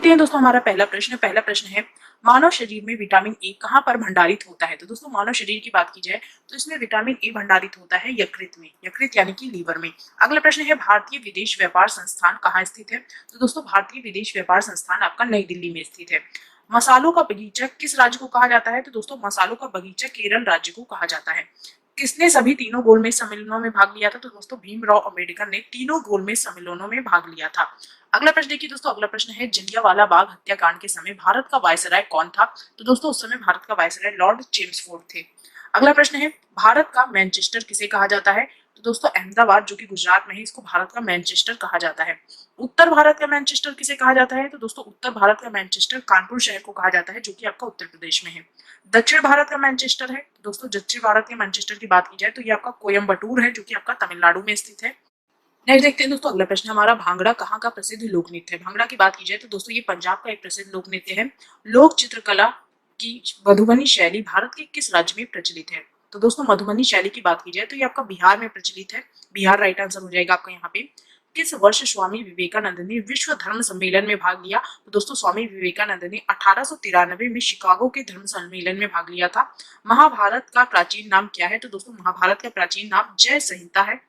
देखते हैं दोस्तों हमारा पहला प्रश्न है मानव शरीर में विटामिन ए कहाँ पर भंडारित होता है। तो दोस्तों मानव शरीर की बात की जाए तो इसमें विटामिन ए भंडारित होता है यकृत में, यकृत यानी कि लीवर में। अगला प्रश्न है भारतीय विदेश व्यापार संस्थान कहाँ स्थित है। तो दोस्तों भारतीय विदेश व्यापार संस्थान आपका नई दिल्ली में स्थित है। मसालों का बगीचा किस राज्य को कहा जाता है। तो दोस्तों मसालों का बगीचा केरल राज्य को कहा जाता है। किसने सभी तीनों गोलमेज सम्मेलनों में भाग लिया था। तो दोस्तों भीमराव अंबेडकर ने तीनों गोलमेज सम्मेलनों में भाग लिया था। अगला प्रश्न देखिए दोस्तों, अगला प्रश्न है जलियांवाला बाग हत्याकांड के समय भारत का वायसराय कौन था। तो दोस्तों उस समय भारत का वायसराय लॉर्ड चेम्सफोर्ड थे। अगला प्रश्न है भारत का मैनचेस्टर किसे कहा जाता है। तो दोस्तों अहमदाबाद जो कि गुजरात में है इसको भारत का मैनचेस्टर कहा जाता है। उत्तर भारत का मैनचेस्टर किसे कहा जाता है। तो दोस्तों उत्तर भारत का मैनचेस्टर कानपुर शहर को कहा जाता है जो कि आपका उत्तर प्रदेश में है। दक्षिण भारत का मैनचेस्टर है। दोस्तों दक्षिण भारत के मैनचेस्टर की बात की जाए तो ये आपका कोयम्बटूर है जो कि आपका तमिलनाडु में स्थित है। नेक्स्ट देखते हैं दोस्तों, अगला प्रश्न हमारा भांगड़ा कहाँ का प्रसिद्ध लोक नृत्य है। भांगड़ा की बात की जाए तो दोस्तों ये पंजाब का एक प्रसिद्ध लोक नृत्य है। लोक चित्रकला की मधुबनी शैली भारत के किस राज्य में प्रचलित है। तो दोस्तों मधुबनी शैली की बात की जाए तो ये आपका बिहार में प्रचलित है। बिहार राइट आंसर हो जाएगा आपका यहाँ पे। किस वर्ष स्वामी विवेकानंद ने विश्व धर्म सम्मेलन में भाग लिया। तो दोस्तों स्वामी विवेकानंद ने 1893 में शिकागो के धर्म सम्मेलन में भाग लिया था। महाभारत का प्राचीन नाम क्या है। तो दोस्तों महाभारत का प्राचीन नाम जय संहिता है।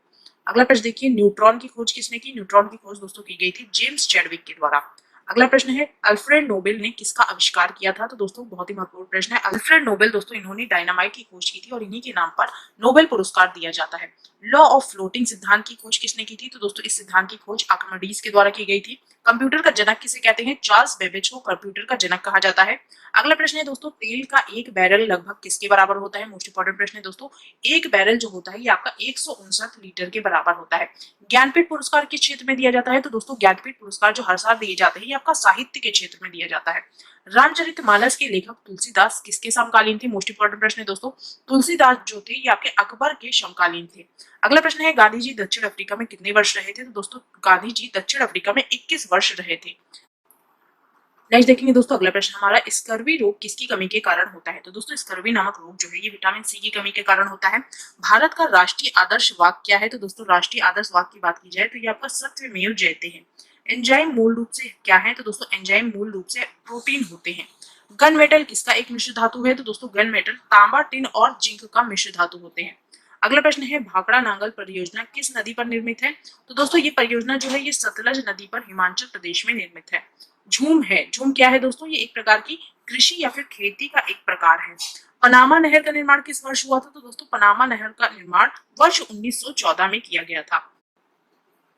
अगला प्रश्न देखिए न्यूट्रॉन की खोज किसने की। न्यूट्रॉन की खोज दोस्तों की गई थी जेम्स चैडविक के द्वारा। अगला प्रश्न है अल्फ्रेड नोबेल ने किसका आविष्कार किया था। तो दोस्तों बहुत ही महत्वपूर्ण प्रश्न है। अल्फ्रेड नोबेल दोस्तों इन्होंने डायनामाइट की खोज की थी और इन्हीं के नाम पर नोबेल पुरस्कार दिया जाता है। लॉ ऑफ फ्लोटिंग सिद्धांत की खोज किसने की थी। तो दोस्तों इस सिद्धांत की खोज आर्किमिडीज के द्वारा की गई थी। कंप्यूटर का जनक किसे कहते हैं। चार्ल्स बेबेज को कंप्यूटर का जनक कहा जाता है। अगला प्रश्न है दोस्तों तेल का एक बैरल लगभग किसके बराबर होता है। मोस्ट इंपोर्टेंट प्रश्न है दोस्तों। एक बैरल जो होता है ये आपका 159 लीटर के बराबर होता है। ज्ञानपीठ पुरस्कार किस क्षेत्र में दिया जाता है। तो दोस्तों ज्ञानपीठ पुरस्कार जो हर साल दिए जाते हैं ये आपका साहित्य के क्षेत्र में दिया जाता है। रामचरितमानस के लेखक तुलसीदास किसके समकालीन थे। मोस्ट इंपोर्टेंट प्रश्न है दोस्तों। तुलसीदास जो थे ये आपके अकबर के समकालीन थे। अगला प्रश्न है गांधी जी दक्षिण अफ्रीका में कितने वर्ष रहे थे। तो दोस्तों गांधी जी दक्षिण अफ्रीका में 21 वर्ष रहे थे। नेक्स्ट देखेंगे दोस्तों, अगला प्रश्न हमारा स्कर्वी रोग किसकी कमी के कारण होता है। तो दोस्तों स्कर्वी नामक रोग जो है ये विटामिन सी की कमी के कारण होता है। भारत का राष्ट्रीय आदर्श वाक्य क्या है। तो दोस्तों राष्ट्रीय आदर्श वाक्य की बात की जाए तो ये आपका सत्यमेव जयते है। एंजाइम मूल रूप से क्या है। तो दोस्तों एंजाइम मूल रूप से प्रोटीन होते हैं। गन मेटल किसका एक मिश्र धातु है। तो दोस्तों गन मेटल तांबा टिन और जिंक का मिश्र धातु होते हैं। अगला प्रश्न है भाखड़ा नांगल परियोजना किस नदी पर निर्मित है। तो दोस्तों ये परियोजना जो है ये सतलज नदी पर हिमाचल प्रदेश में निर्मित है। झूम है, झूम क्या है दोस्तों। ये एक प्रकार की कृषि या फिर खेती का एक प्रकार है। पनामा नहर का निर्माण किस वर्ष हुआ था। तो दोस्तों पनामा नहर का निर्माण वर्ष 1914 में किया गया था।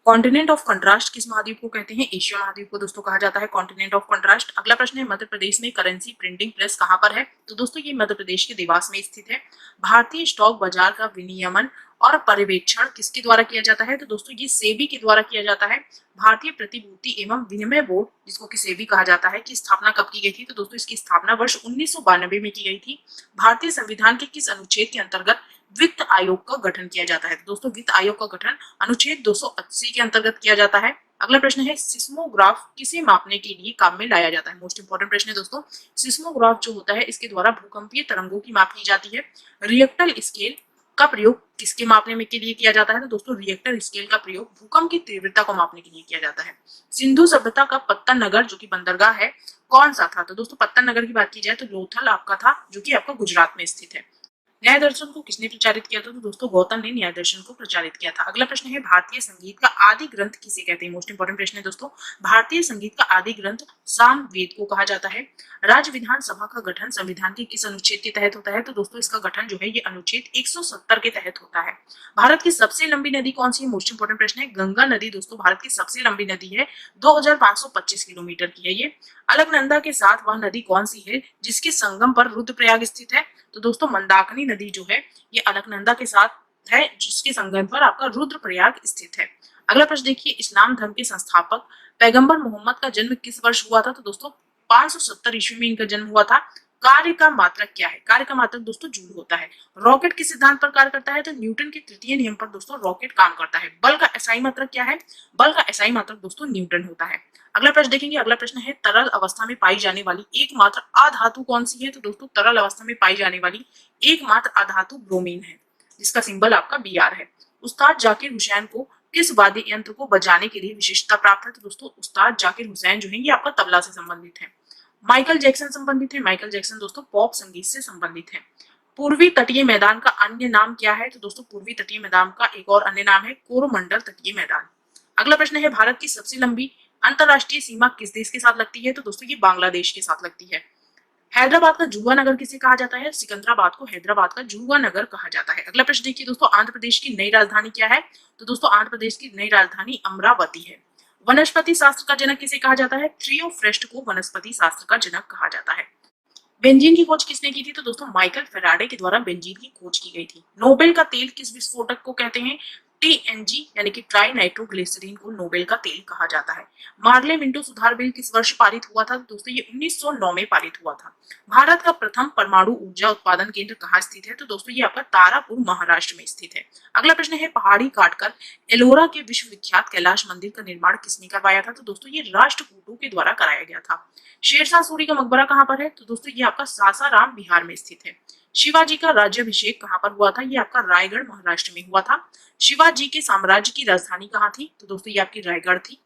कॉन्टिनेंट ऑफ कंट्रास्ट किस महाद्वीप को कहते हैं। एशिया महाद्वीप को दोस्तों कहा जाता है कॉन्टिनेंट ऑफ कंट्रास्ट। अगला प्रश्न है मध्य प्रदेश में करेंसी प्रिंटिंग प्रेस कहां पर है। तो दोस्तों ये मध्य प्रदेश के देवास में स्थित है। भारतीय स्टॉक बाजार का विनियमन और पर्यवेक्षण किसके द्वारा किया जाता है। तो दोस्तों ये सेबी के द्वारा किया जाता है। भारतीय प्रतिभूति एवं विनिमय बोर्ड जिसको कि सेबी कहा जाता है की स्थापना कब की गई थी। तो दोस्तों इसकी स्थापना वर्ष 1992 में की गई थी। भारतीय संविधान के किस अनुच्छेद के अंतर्गत वित्त आयोग का गठन किया जाता है। तो दोस्तों वित्त आयोग का गठन अनुच्छेद 280 के अंतर्गत किया जाता है। अगला प्रश्न है सिस्मोग्राफ किसे मापने के लिए काम में लाया जाता है। मोस्ट इंपोर्टेंट प्रश्न है दोस्तों। सिस्मोग्राफ जो होता है इसके द्वारा भूकंपीय तरंगों की माप की जाती है। रिएक्टर स्केल का प्रयोग किसके मापने में के लिए किया जाता है। तो दोस्तों रिएक्टर स्केल का प्रयोग भूकंप की तीव्रता को मापने के लिए किया जाता है। सिंधु सभ्यता का पत्तन नगर जो कि बंदरगाह है कौन सा था। तो दोस्तों पत्तन नगर की बात की जाए तो लोथल आपका था जो कि आपका गुजरात में स्थित है। न्याय दर्शन को किसने प्रचारित किया था। तो दोस्तों गौतम ने न्याय दर्शन को प्रचारित किया था। अगला प्रश्न है भारतीय संगीत का आदि ग्रंथ किसे कहते हैं। मोस्ट इंपोर्टेंट प्रश्न है दोस्तों। भारतीय संगीत का आदि ग्रंथ सामवेद को कहा जाता है। राज्य विधानसभा का गठन संविधान के किस अनुच्छेद के तहत होता है। तो दोस्तों इसका गठन जो है ये अनुच्छेद 170 के तहत होता है। भारत की सबसे लंबी नदी कौन सी है। मोस्ट इंपोर्टेंट प्रश्न है। गंगा नदी दोस्तों भारत की सबसे लंबी नदी है। 2525 किलोमीटर की है ये। अलकनंदा के साथ वह नदी कौन सी है जिसके संगम पर रुद्रप्रयाग स्थित है। तो दोस्तों मंदाकिनी नदी जो है ये अलकनंदा के साथ है जिसके संगम पर आपका रुद्रप्रयाग स्थित है। अगला प्रश्न देखिए इस्लाम धर्म के संस्थापक पैगंबर मोहम्मद का जन्म किस वर्ष हुआ था। तो दोस्तों 570 ईस्वी में इनका जन्म हुआ था। कार्य का मात्रक क्या है। कार्य का मात्रक दोस्तों जूल होता है। रॉकेट किस सिद्धांत पर कार्य करता है। तो न्यूटन के तृतीय नियम पर दोस्तों रॉकेट काम करता है। बल का एसआई मात्रक क्या है। बल का एसआई मात्रक दोस्तों न्यूटन होता है। अगला प्रश्न देखेंगे। अगला प्रश्न है तरल अवस्था में पाई जाने वाली एकमात्र अधातु कौन सी है। तो दोस्तों तरल अवस्था में पाई जाने वाली एकमात्र अधातु ब्रोमीन है जिसका सिंबल आपका Br है। उस्ताद जाकिर हुसैन को किस वाद्य यंत्र को बजाने के लिए विशिष्टता प्राप्त है? तो दोस्तों उस्ताद जाकिर हुसैन जो है ये आपका तबला से संबंधित है। माइकल जैक्सन संबंधित है। माइकल जैक्सन दोस्तों पॉप संगीत से संबंधित है। पूर्वी तटीय मैदान का अन्य नाम क्या है? तो दोस्तों पूर्वी तटीय मैदान का एक और अन्य नाम है कोरोमंडल तटीय मैदान। अगला प्रश्न है भारत की सबसे लंबी अंतरराष्ट्रीय सीमा किस देश के साथ लगती है? तो दोस्तों ये बांग्लादेश के साथ लगती है। हैदराबाद का जुआ नगर किसे कहा जाता है? सिकंदराबाद को हैदराबाद का जुआ नगर कहा जाता है। अगला प्रश्न देखिए दोस्तों, आंध्र प्रदेश की नई राजधानी क्या है? तो दोस्तों आंध्र प्रदेश की नई राजधानी अमरावती है। वनस्पति शास्त्र का जनक किसे कहा जाता है? थ्रियोफ्रेस्ट को वनस्पति शास्त्र का जनक कहा जाता है। बेंजीन की खोज किसने की थी? तो दोस्तों माइकल फेराडे के द्वारा बेंजीन की खोज की गई थी। नोबेल का तेल किस विस्फोटक को कहते हैं? टीएनजी यानी कि ट्राई नाइट्रोग्लिसरीन को नोबेल का तेल कहा जाता है। मार्ले मिंटो सुधार बिल किस वर्ष पारित हुआ था? तो दोस्तों ये 1909 में पारित हुआ था। भारत का प्रथम परमाणु ऊर्जा उत्पादन केंद्र कहाँ स्थित है? तो दोस्तों ये आपका तारापुर महाराष्ट्र में स्थित है। अगला प्रश्न है पहाड़ी काटकर एलोरा के विश्व विख्यात कैलाश मंदिर का निर्माण किसने करवाया था? तो दोस्तों ये राष्ट्रकूटों के द्वारा कराया गया था। शेरशाह सूरी का मकबरा कहाँ पर है? तो दोस्तों ये आपका सासाराम बिहार में स्थित है। शिवाजी का राज्याभिषेक कहाँ पर हुआ था? ये आपका रायगढ़ महाराष्ट्र में हुआ था। शिवाजी के साम्राज्य की राजधानी कहाँ थी? तो दोस्तों ये आपकी रायगढ़ थी।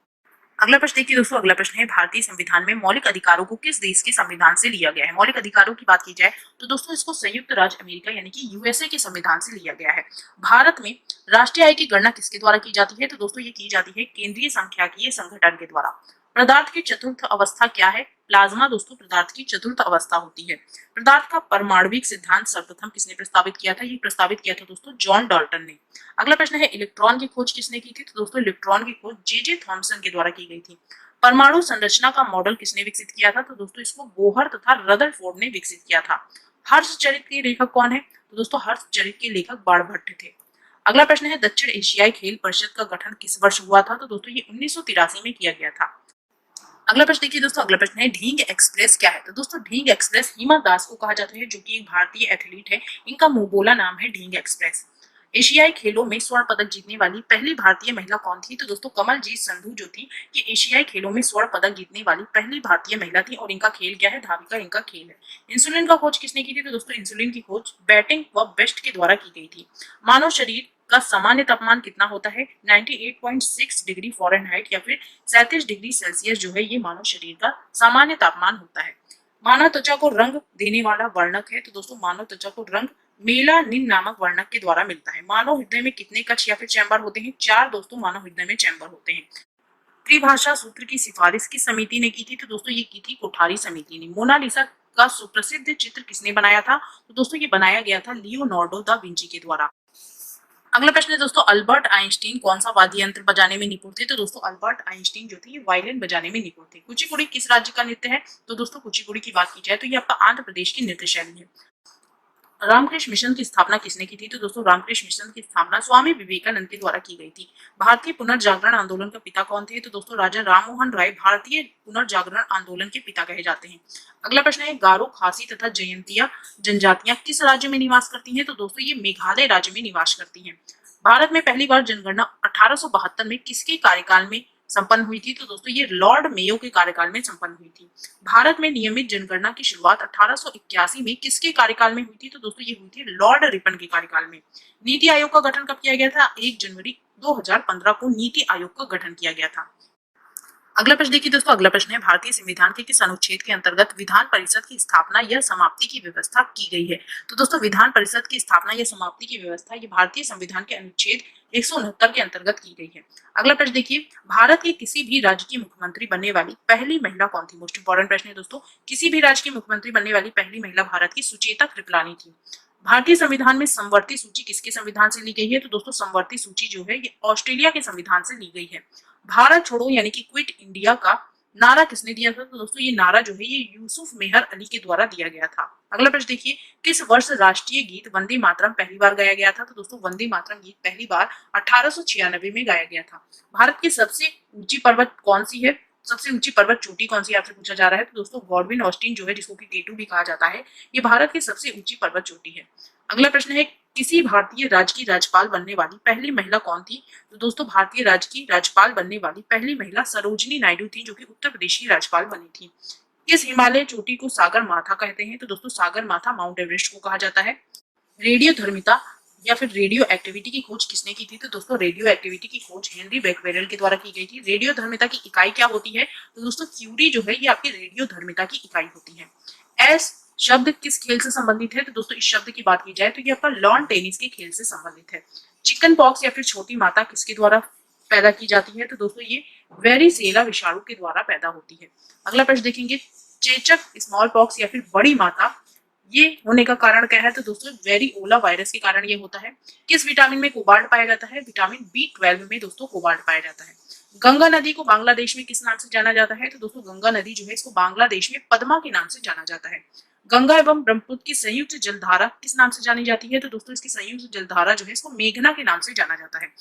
अगला प्रश्न देखिए दोस्तों, अगला प्रश्न है भारतीय संविधान में मौलिक अधिकारों को किस देश के संविधान से लिया गया है? मौलिक अधिकारों की बात की जाए तो दोस्तों इसको संयुक्त राज्य अमेरिका यानी कि यूएसए के संविधान से लिया गया है। भारत में राष्ट्रीय आय की गणना किसके द्वारा की जाती है? तो दोस्तों ये की जाती है केंद्रीय सांख्यिकीय संगठन के द्वारा। पदार्थ की चतुर्थ अवस्था क्या है? प्लाज्मा दोस्तों पदार्थ की चतुर्थ अवस्था होती है। पदार्थ का परमाणविक सिद्धांत सर्वप्रथम किसने प्रस्तावित किया था? ये प्रस्तावित किया था दोस्तों जॉन डाल्टन ने। अगला प्रश्न है इलेक्ट्रॉन की खोज किसने की थी? तो दोस्तों इलेक्ट्रॉन की खोज जे थॉमसन के द्वारा की गई थी। परमाणु संरचना का मॉडल किसने विकसित किया था? तो दोस्तों इसको बोहर तथा रदरफोर्ड ने विकसित किया था। हर्षचरित के लेखक कौन है? तो दोस्तों हर्षचरित के लेखक बाणभट्ट थे। अगला प्रश्न है दक्षिण एशियाई खेल परिषद का गठन किस वर्ष हुआ था? तो दोस्तों ये 1983 में किया गया था। अगला प्रश्न देखिए दोस्तों, अगला प्रश्न है ढींग एक्सप्रेस क्या है? तो दोस्तों ढींग एक्सप्रेस हिमा दास को कहा जाता है जो कि एक भारतीय एथलीट है। इनका मुंह बोला नाम है ढींग एक्सप्रेस। एशियाई खेलों में स्वर्ण पदक जीतने वाली पहली भारतीय महिला कौन थी? तो दोस्तों कमलजीत संधू जो थी ये एशियाई खेलों में स्वर्ण पदक जीतने वाली पहली भारतीय महिला थी और इनका खेल क्या है? धाविका इनका खेल है। इंसुलिन का खोज किसने की थी? तो दोस्तों इंसुलिन की खोज बैटिंग व बेस्ट के द्वारा की गई थी। मानव शरीर का सामान्य तापमान कितना होता है? 98.6 डिग्री फ़ारेनहाइट या फिर 37 डिग्री सेल्सियस जो है ये मानव शरीर का सामान्य तापमान होता है। मानव त्वचा को रंग देने वाला वर्णक है। तो दोस्तों मानव त्वचा को रंग मेलानिन नामक वर्णक के द्वारा मिलता है। मानव हृदय में कितने कक्ष या फिर चैम्बर होते हैं? 4 दोस्तों मानव हृदय में चैम्बर होते हैं। त्रिभाषा सूत्र की सिफारिश किस समिति ने की थी? तो दोस्तों ये की थी कोठारी समिति ने। मोनालिसा का सुप्रसिद्ध चित्र किसने बनाया था? तो दोस्तों ये बनाया गया था लियोनार्डो दा विंची के द्वारा। अगला प्रश्न है दोस्तों अल्बर्ट आइंस्टीन कौन सा वाद्य यंत्र बजाने में निपुण थे? तो दोस्तों अल्बर्ट आइंस्टीन जो थे ये वायलिन बजाने में निपुण थे। कुचिपुड़ी किस राज्य का नृत्य है? तो दोस्तों कुचिपुड़ी की बात की जाए तो ये आपका आंध्र प्रदेश की नृत्य शैली है। रामकृष्ण मिशन की स्थापना किसने की थी? तो दोस्तों रामकृष्ण मिशन की स्थापना स्वामी विवेकानंद के द्वारा की गई थी। भारतीय पुनर्जागरण आंदोलन का पिता कौन थे? तो दोस्तों राजा राममोहन राय भारतीय पुनर्जागरण आंदोलन के पिता कहे जाते हैं। अगला प्रश्न है गारो खासी तथा जयंतिया जनजातियां किस राज्य में निवास करती हैं? तो दोस्तों ये मेघालय राज्य में निवास करती हैं। भारत में पहली बार जनगणना 1872 में किसके कार्यकाल में संपन्न हुई थी? तो दोस्तों ये लॉर्ड मेयो के कार्यकाल में संपन्न हुई थी। भारत में नियमित जनगणना की शुरुआत 1881 में किसके कार्यकाल में हुई थी? तो दोस्तों ये हुई थी लॉर्ड रिपन के कार्यकाल में। नीति आयोग का गठन कब किया गया था? 1 जनवरी 2015 को नीति आयोग का गठन किया गया था। अगला प्रश्न देखिए दोस्तों, अगला प्रश्न है भारतीय संविधान के किस अनुच्छेद के अंतर्गत विधान परिषद की स्थापना या समाप्ति की व्यवस्था की गई है? तो दोस्तों विधान परिषद की स्थापना या समाप्ति की व्यवस्था ये भारतीय संविधान के अनुच्छेद 169 के अंतर्गत की गई है। अगला प्रश्न देखिए भारत के किसी भी राज्य की मुख्यमंत्री बनने वाली पहली महिला कौन थी? मोस्ट इंपोर्टेंट प्रश्न है दोस्तों, किसी भी राज्य की मुख्यमंत्री बनने वाली पहली महिला भारत की सुचेता कृपलानी थी। भारतीय संविधान में समवर्ती सूची किसके संविधान से ली गई है? तो दोस्तों समवर्ती सूची जो है ये ऑस्ट्रेलिया के संविधान से ली गई है। भारत छोड़ो यानी कि क्विट इंडिया का नारा किसने दिया था? तो दोस्तों ये नारा जो है ये यूसुफ मेहर अली के द्वारा दिया गया था। अगला प्रश्न देखिए किस वर्ष राष्ट्रीय गीत वंदे मातरम पहली बार गाया गया था? तो दोस्तों वंदे मातरम गीत पहली बार 1896 में गाया गया था। भारत की सबसे ऊंची पर्वत कौन सी है? सबसे ऊंची पर्वत चोटी कौन सी आपसे पूछा जा रहा है? तो दोस्तों गॉडविन ऑस्टिन जो है जिसको कि टेटू भी कहा जाता है ये भारत की सबसे ऊंची पर्वत चोटी है। अगला प्रश्न है किसी भारतीय राज्य की राज्यपाल बनने वाली पहली महिला कौन थी? तो दोस्तों भारतीय राज्य की राज्यपाल बनने वाली पहली महिला सरोजिनी नायडू थी जो कि उत्तर प्रदेश की राज्यपाल बनी थी। इस हिमालय चोटी को सागर माथा कहते हैं? तो दोस्तों सागर माथा माउंट एवरेस्ट को कहा जाता है। रेडियोधर्मिता या फिर रेडियो एक्टिविटी की खोज किसने की थी? तो दोस्तों रेडियो एक्टिविटी की खोज हेनरी बेक्वेरेल के द्वारा की गई थी। रेडियो धर्मिता की इकाई क्या होती है? तो दोस्तों क्यूरी जो है ये आपकी रेडियो धर्मिता की इकाई होती है। एस शब्द किस खेल से संबंधित है? तो दोस्तों इस शब्द की बात की जाए तो ये आपका लॉन टेनिस के खेल से संबंधित है। चिकन पॉक्स या फिर छोटी माता किसके द्वारा पैदा की जाती है? तो दोस्तों ये वेरिसेला विषाणु के द्वारा पैदा होती है। अगला प्रश्न देखेंगे, चेचक स्मॉल पॉक्स या फिर बड़ी माता ये होने का कारण क्या है? तो दोस्तों वेरिओला वायरस के कारण ये होता है। किस विटामिन में कोबाल्ट पाया जाता है? विटामिन B12 में दोस्तों कोबाल्ट पाया जाता है। गंगा नदी को बांग्लादेश में किस नाम से जाना जाता है? तो दोस्तों गंगा नदी जो है इसको बांग्लादेश में पद्मा के नाम से जाना जाता है। गंगा एवं ब्रह्मपुत्र की संयुक्त जलधारा किस नाम से जानी जाती है? तो दोस्तों इसकी संयुक्त जलधारा जो है इसको मेघना के नाम से जाना जाता है।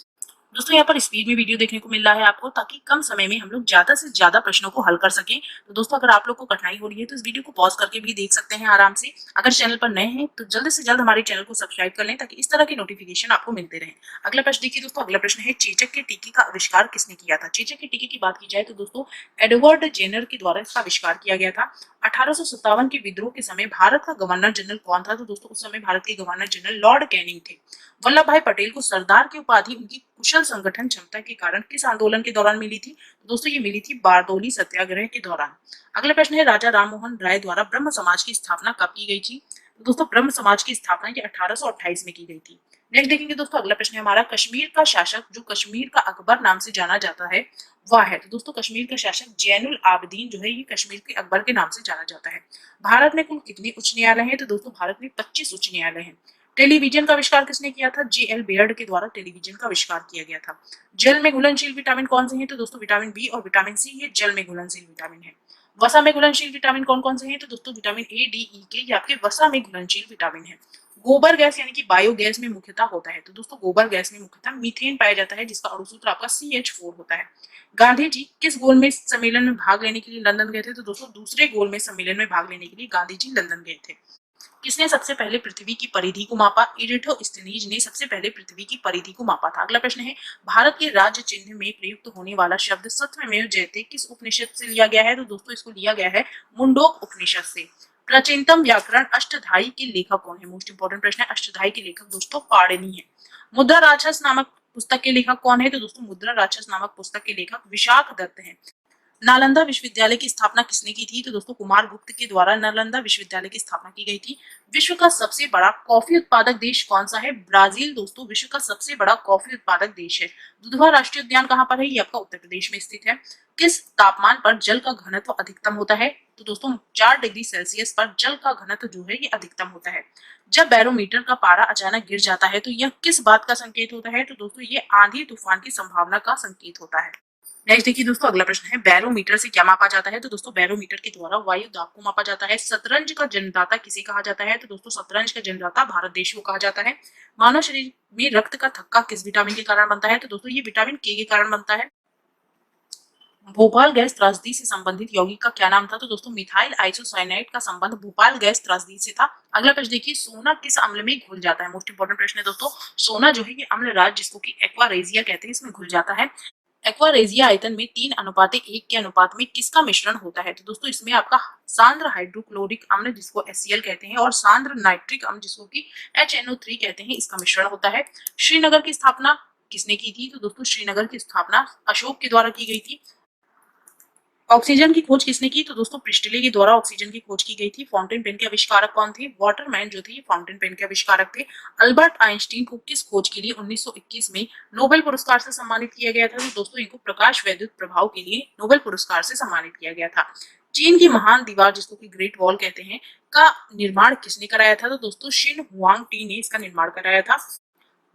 दोस्तों यहाँ पर स्पीड में वीडियो देखने को मिल रहा है आपको, ताकि कम समय में हम लोग ज्यादा से ज्यादा प्रश्नों को हल कर सकें। तो दोस्तों अगर आप लोग को कठिनाई हो रही है तो इस वीडियो को पॉज करके भी देख सकते हैं आराम से। अगर चैनल पर नए हैं तो जल्द से जल्द हमारे चैनल को सब्सक्राइब कर लें, ताकि इस तरह की नोटिफिकेशन आपको मिलते रहे। अगला प्रश्न देखिए दोस्तों, अगला प्रश्न है चेचक के टीके का आविष्कार किसने किया था? चेचक के टीके की बात की जाए तो दोस्तों एडवर्ड जेनर के द्वारा इसका आविष्कार किया गया था। 1857 के विद्रोह के समय भारत का गवर्नर जनरल कौन था? तो दोस्तों उस समय भारत के गवर्नर जनरल लॉर्ड कैनिंग थे। वल्लभ भाई पटेल को सरदार की उपाधि उनकी कुशल संगठन क्षमता के कारण किस आंदोलन के दौरान मिली थी? तो दोस्तों ये मिली थी बारडोली सत्याग्रह के दौरान। अगला प्रश्न है राजा राममोहन राय द्वारा ब्रह्म समाज की स्थापना कब की गई थी? तो दोस्तों ब्रह्म समाज की स्थापना ये 1828 में की गई थी। नेक्स्ट देखेंगे दोस्तों, अगला प्रश्न है हमारा, कश्मीर का शासक जो कश्मीर का अकबर नाम से जाना जाता है वह है? तो दोस्तों कश्मीर का शासक जैनुल आबदीन जो है ये कश्मीर के अकबर के नाम से जाना जाता है। भारत में कुल कितने उच्च न्यायालय हैं? तो दोस्तों भारत में 25 उच्च न्यायालय हैं। टेलीविजन का आविष्कार किसने किया था? J.L. बेयर्ड के द्वारा टेलीविजन का आविष्कार किया गया था। जल में घुलनशील विटामिन कौन से हैं? तो दोस्तों विटामिन बी और विटामिन सी ये जल में घुलनशील विटामिन है। वसा में घुलनशील विटामिन कौन कौन से हैं? तो दोस्तों विटामिन A, D, E के ये आपके वसा में घुलनशील विटामिन है। गोबर गैस यानी कि बायोगैस में मुख्यतः होता है। तो दोस्तों गोबर गैस में मुख्यतः मीथेन पाया जाता है, जिसका अणुसूत्र आपका CH4 होता है। गांधी जी किस गोलमेज सम्मेलन में भाग लेने के लिए लंदन गए थे? तो दोस्तों दूसरे गोलमेज सम्मेलन में भाग लेने के लिए गांधी जी लंदन गए थे। किसने सबसे पहले पृथ्वी की परिधि को मापा? इरेटोस्थनीज ने सबसे पहले पृथ्वी की परिधि को मापा था। अगला प्रश्न है भारत के राज्य चिन्ह में प्रयुक्त होने वाला शब्द सत्यमेव जयते किस उपनिषद से लिया गया है? तो दोस्तों इसको लिया गया है मुंडोक उपनिषद से। प्राचीनतम व्याकरण अष्टधाई के लेखक कौन है? मोस्ट इंपोर्टेंट प्रश्न है। अष्टधाई के लेखक दोस्तों पाणिनि है। मुद्रा राक्षस नामक पुस्तक के लेखक कौन है? तो दोस्तों मुद्रा राक्षस नामक पुस्तक के लेखक विशाख दत्त हैं। नालंदा विश्वविद्यालय की स्थापना किसने की थी? तो दोस्तों कुमार गुप्त के द्वारा नालंदा विश्वविद्यालय की स्थापना की गई थी। विश्व का सबसे बड़ा कॉफी उत्पादक देश कौन सा है? ब्राजील दोस्तों विश्व का सबसे बड़ा कॉफी उत्पादक देश है। दुधवा राष्ट्रीय उद्यान कहाँ पर है? ये आपका उत्तर प्रदेश में स्थित है। किस तापमान पर जल का घनत्व अधिकतम होता है? तो दोस्तों 4 डिग्री सेल्सियस पर जल का घनत्व जो है ये अधिकतम होता है। जब बैरोमीटर का पारा अचानक गिर जाता है तो यह किस बात का संकेत होता है? तो दोस्तों ये आंधी तूफान की संभावना का संकेत होता है। नेक्स्ट देखिए दोस्तों, अगला प्रश्न है बैरोमीटर से क्या मापा जाता है? तो दोस्तों बैरोमीटर के द्वारा वायु दाब को मापा जाता है। शतरंज का जन्मदाता किसे कहा जाता है? तो दोस्तों शतरंज का जन्मदाता भारत देश को कहा जाता है। मानव शरीर में रक्त का थक्का किस विटामिन के कारण बनता है? तो दोस्तों ये विटामिन के कारण बनता है। भोपाल गैस त्रासदी से संबंधित यौगिक का क्या नाम था? तो दोस्तों मिथाइल आइसोसाइनाइड का संबंध भोपाल गैस त्रासदी से था। अगला प्रश्न देखिए, सोना किस अम्ल में घुल जाता है? मोस्ट इंपोर्टेंट प्रश्न है दोस्तों। सोना जो है ये अम्ल राज जिसको कि एक्वारेजिया कहते हैं इसमें घुल जाता है। एक्वारेजिया आयतन में 3:1 के अनुपात में किसका मिश्रण होता है? तो दोस्तों इसमें आपका सांद्र हाइड्रोक्लोरिक अम्ल जिसको HCl कहते हैं और सांद्र नाइट्रिक अम्ल जिसको कि HNO3 कहते हैं इसका मिश्रण होता है। श्रीनगर की स्थापना किसने की थी? तो दोस्तों श्रीनगर की स्थापना अशोक के द्वारा की गई थी। ऑक्सीजन की खोज किसने की? तो दोस्तों प्रिस्टले के द्वारा ऑक्सीजन की खोज की गई थी। फाउंटेन पेन के आविष्कारक कौन थे? वाटरमैन जो थे ये फाउंटेन पेन के आविष्कारक थे। अल्बर्ट आइंस्टीन को किस खोज के लिए 1921 में नोबेल पुरस्कार से सम्मानित किया गया था? तो दोस्तों इनको प्रकाश वैद्युत प्रभाव के लिए नोबेल पुरस्कार से सम्मानित किया गया था। चीन की महान दीवार जिसको कि ग्रेट वॉल कहते हैं का निर्माण किसने कराया था? तो दोस्तों शिन हुआंग टी ने इसका निर्माण कराया था।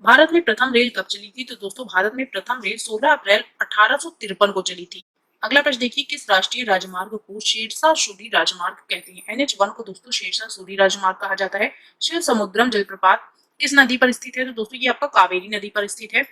भारत में प्रथम रेल कब चली थी? तो दोस्तों भारत में प्रथम रेल 16 अप्रैल 1853 को चली थी। अगला प्रश्न देखिए, किस राष्ट्रीय राजमार्ग को शेरशाह सूरी राजमार्ग कहते हैं? NH1 को दोस्तों शेरशाह सूरी राजमार्ग कहा जाता है। शिव समुद्रम जलप्रपात किस नदी पर स्थित है? तो दोस्तों ये आपका कावेरी नदी पर स्थित है।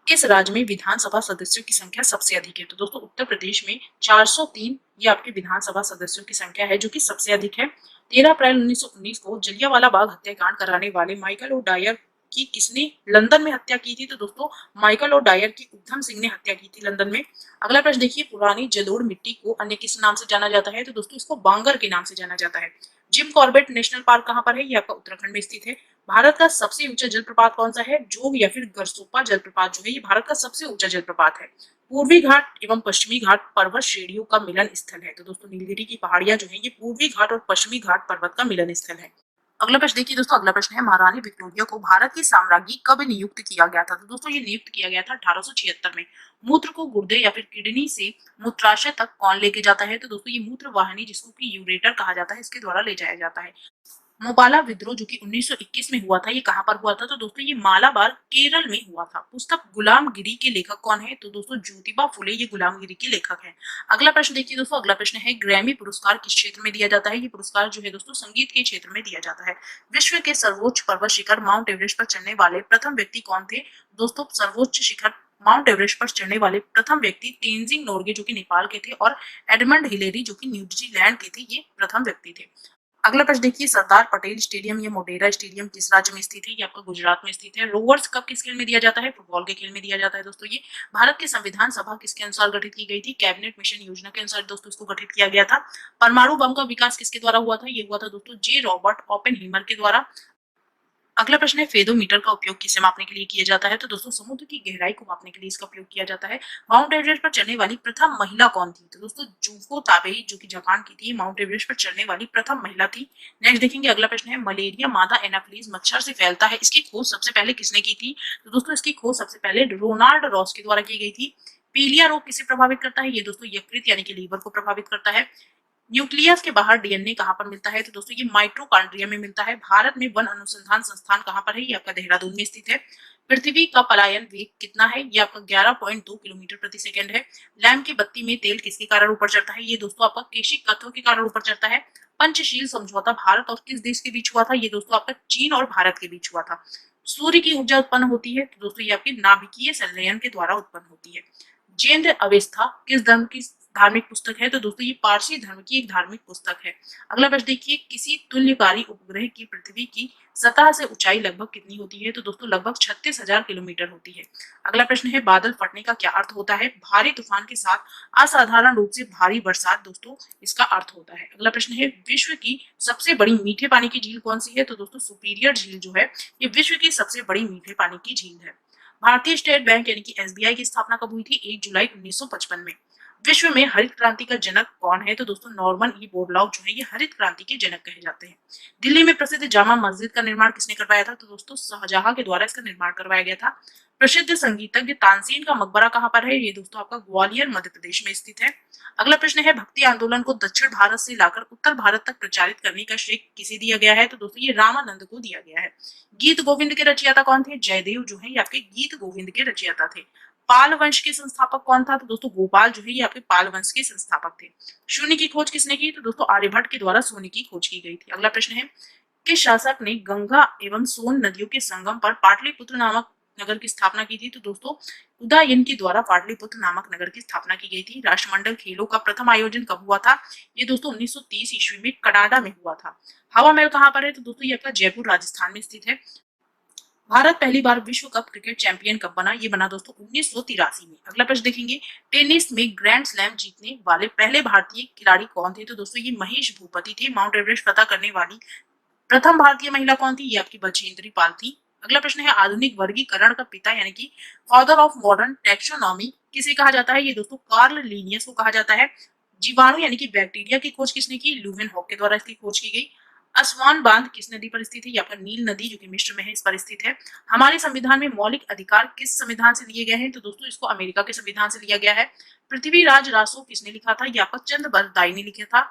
किस राज्य में विधानसभा सदस्यों की संख्या सबसे अधिक है? तो दोस्तों उत्तर प्रदेश में 403 ये आपके विधानसभा सदस्यों की संख्या है जो कि सबसे अधिक है। 13 अप्रैल 1919 को जलियांवाला बाग हत्याकांड कराने वाले माइकल ओ डायर की किसने लंदन में हत्या की थी? तो दोस्तों माइकल ओ डायर की उधम सिंह ने हत्या की थी लंदन में। अगला प्रश्न देखिए, पुरानी जलोढ़ मिट्टी को अन्य किस नाम से जाना जाता है? तो दोस्तों इसको बांगर के नाम से जाना जाता है। जिम कॉर्बेट नेशनल पार्क कहाँ पर है? ये आपका उत्तराखंड में स्थित है। भारत का सबसे ऊंचा जलप्रपात कौन सा है? जोग या फिर गरसोपा जलप्रपात जो है ये भारत का सबसे ऊंचा जलप्रपात है। पूर्वी घाट एवं पश्चिमी घाट पर्वत श्रेणियों का मिलन स्थल है। तो दोस्तों नीलगिरी की पहाड़ियां जो है ये पूर्वी घाट और पश्चिमी घाट पर्वत का मिलन स्थल है। अगला प्रश्न देखिए दोस्तों, अगला प्रश्न है महारानी विक्टोरिया को भारत की साम्राज्ञी कब नियुक्त किया गया था? तो दोस्तों ये नियुक्त किया गया था 1876 में। मूत्र को गुर्दे या फिर किडनी से मूत्राशय तक कौन लेके जाता है? तो दोस्तों ये मूत्र वाहिनी जिसको कि यूरेटर कहा जाता है इसके द्वारा ले जाया जाता है। मोपाला विद्रोह जो कि 1921 में हुआ था ये कहां पर हुआ था? तो दोस्तों ये मालाबार केरल में हुआ था। पुस्तक गुलामगिरी के लेखक कौन है? तो दोस्तों ज्योतिबा फुले ये गुलामगिरी के लेखक हैं। अगला प्रश्न देखिए दोस्तों, अगला प्रश्न है ग्रैमी पुरस्कार किस क्षेत्र में दिया जाता है? ये पुरस्कार जो है दोस्तों संगीत के क्षेत्र में दिया जाता है। विश्व के सर्वोच्च पर्वत शिखर माउंट एवरेस्ट पर चढ़ने वाले प्रथम व्यक्ति कौन थे? दोस्तों सर्वोच्च शिखर माउंट एवरेस्ट पर चढ़ने वाले प्रथम व्यक्ति तेनजिंग नोर्गे जो कि नेपाल के थे और एडमंड हिलेरी जो कि न्यूजीलैंड के थे, ये प्रथम व्यक्ति थे। अगला प्रश्न देखिए सरदार पटेल स्टेडियम या मोटेरा स्टेडियम किस राज्य में स्थित है? ये आपका गुजरात में स्थित है। रोवर्स कप किस खेल में दिया जाता है? फुटबॉल के खेल में दिया जाता है दोस्तों ये। भारत की संविधान सभा किसके अनुसार गठित की गई थी? कैबिनेट मिशन योजना के अनुसार दोस्तों इसको गठित किया गया था। परमाणु बम का विकास किसके द्वारा हुआ था? ये हुआ था दोस्तों जे रॉबर्ट ओपेनहीमर के द्वारा। अगला प्रश्न है फेदोमीटर का उपयोग किसे मापने के लिए किया जाता है? तो दोस्तों समुद्र की गहराई को मापने के लिए इसका उपयोग किया जाता है। माउंट एवरेस्ट पर चढ़ने वाली प्रथम महिला कौन थी? तो दोस्तों जुको ताबेई जो कि जापान की थी, माउंट एवरेस्ट पर चढ़ने वाली प्रथम महिला थी। नेक्स्ट देखेंगे, अगला प्रश्न है मलेरिया मादा एनाफिलीज मच्छर से फैलता है, इसकी खोज सबसे पहले किसने की थी? तो दोस्तों इसकी खोज सबसे पहले रोनाल्ड रॉस के द्वारा की गई थी। पीलिया रोग किसे प्रभावित करता है? ये दोस्तों यकृत यानी कि लीवर को प्रभावित करता है। न्यूक्लियस के बाहर डीएनए कहां पर मिलता है? तो दोस्तों ये माइटोकॉन्ड्रिया में मिलता है। भारत में वन अनुसंधान संस्थान कहां पर है? ये आपका देहरादून में स्थित है। पृथ्वी का पलायन वेग कितना है? ये आपका 11.2 किलोमीटर प्रति सेकंड है। लैम्प की बत्ती में तेल किसके कारण ऊपर चढ़ता है? ये दोस्तों आपका केशिक तत्व के कारण ऊपर चढ़ता है। पंचशील समझौता भारत और किस देश के बीच हुआ था? ये दोस्तों आपका चीन और भारत के बीच हुआ था। सूर्य की ऊर्जा उत्पन्न होती है तो दोस्तों ये आपकी नाभिकीय संलयन के द्वारा उत्पन्न होती है। जैन अवस्था किस धर्म की धार्मिक पुस्तक है? तो दोस्तों ये पारसी धर्म की एक धार्मिक पुस्तक है। अगला प्रश्न देखिए किसी तुल्यकारी उपग्रह की पृथ्वी की सतह से ऊंचाई लगभग कितनी होती है? तो दोस्तों लगभग 36,000 किलोमीटर होती है। अगला प्रश्न है बादल फटने का क्या अर्थ होता है? भारी तूफान के साथ असाधारण रूप से भारी बरसात दोस्तों इसका अर्थ होता है। अगला प्रश्न है विश्व की सबसे बड़ी मीठे पानी की झील कौन सी है? तो दोस्तों सुपीरियर झील जो है ये विश्व की सबसे बड़ी मीठे पानी की झील है। भारतीय स्टेट बैंक यानी कि एसबीआई की स्थापना कब हुई थी? 1 जुलाई 1955 में। विश्व में हरित क्रांति का जनक कौन है? तो दोस्तों नॉर्मन ई बोरलॉग जो है ये हरित क्रांति के जनक कहे जाते हैं। दिल्ली में प्रसिद्ध जामा मस्जिद का निर्माण किसने करवाया था? तो दोस्तों शाहजहां के द्वारा इसका निर्माण करवाया गया था। प्रसिद्ध संगीतज्ञ तानसेन का मकबरा कहाँ पर है? ये दोस्तों आपका ग्वालियर मध्य प्रदेश में स्थित है। अगला प्रश्न है भक्ति आंदोलन को दक्षिण भारत से लाकर उत्तर भारत तक प्रचारित करने का श्रेय किसे दिया गया है? तो दोस्तों ये रामानंद को दिया गया है। गीत गोविंद के रचयिता कौन थे? जयदेव जो है ये आपके गीत गोविंद के रचयिता थे। पाल वंश के संस्थापक कौन था? तो दोस्तों गोपाल जो है ये आपके पाल वंश के संस्थापक थे। शून्य की खोज किसने की? तो दोस्तों आर्यभट्ट के द्वारा शून्य की खोज की गई थी। अगला प्रश्न है किस शासक ने गंगा एवं सोन नदियों के संगम पर पाटलिपुत्र नामक नगर की स्थापना की थी? तो दोस्तों उदयन के द्वारा पाटलिपुत्र नामक नगर की स्थापना की गई थी। राष्ट्रमंडल खेलों का प्रथम आयोजन कब हुआ था? ये दोस्तों 1930 ईस्वी में कनाडा में हुआ था। हवा महल कहाँ पर है? तो दोस्तों ये आपका जयपुर राजस्थान में स्थित है। भारत पहली बार विश्व कप क्रिकेट चैंपियन कब बना? ये बना दोस्तों 1983 में। अगला प्रश्न देखेंगे टेनिस में ग्रैंड स्लैम जीतने वाले पहले भारतीय खिलाड़ी कौन थे? तो दोस्तों ये महेश भूपति थे। माउंट एवरेस्ट फतह करने वाली प्रथम भारतीय महिला कौन थी? ये आपकी बछेंद्री पाल थी। अगला प्रश्न है आधुनिक वर्गीकरण का पिता यानी कि फादर ऑफ मॉडर्न टैक्सोनॉमी किसे कहा जाता है? ये दोस्तों कार्ल लिनियस को कहा जाता है। जीवाणु यानी कि बैक्टीरिया की खोज किसने की? लुवेन हॉक के द्वारा इसकी खोज की गई। असवान बांध किस नदी पर स्थित है? या फिर नील नदी जो कि मिस्र में है इस पर स्थित है। हमारे संविधान में मौलिक अधिकार किस संविधान से लिए गए हैं? तो दोस्तों इसको अमेरिका के संविधान से लिया गया है। पृथ्वीराज रासो किसने लिखा था? या फिर चंद बरदाई ने लिखा था।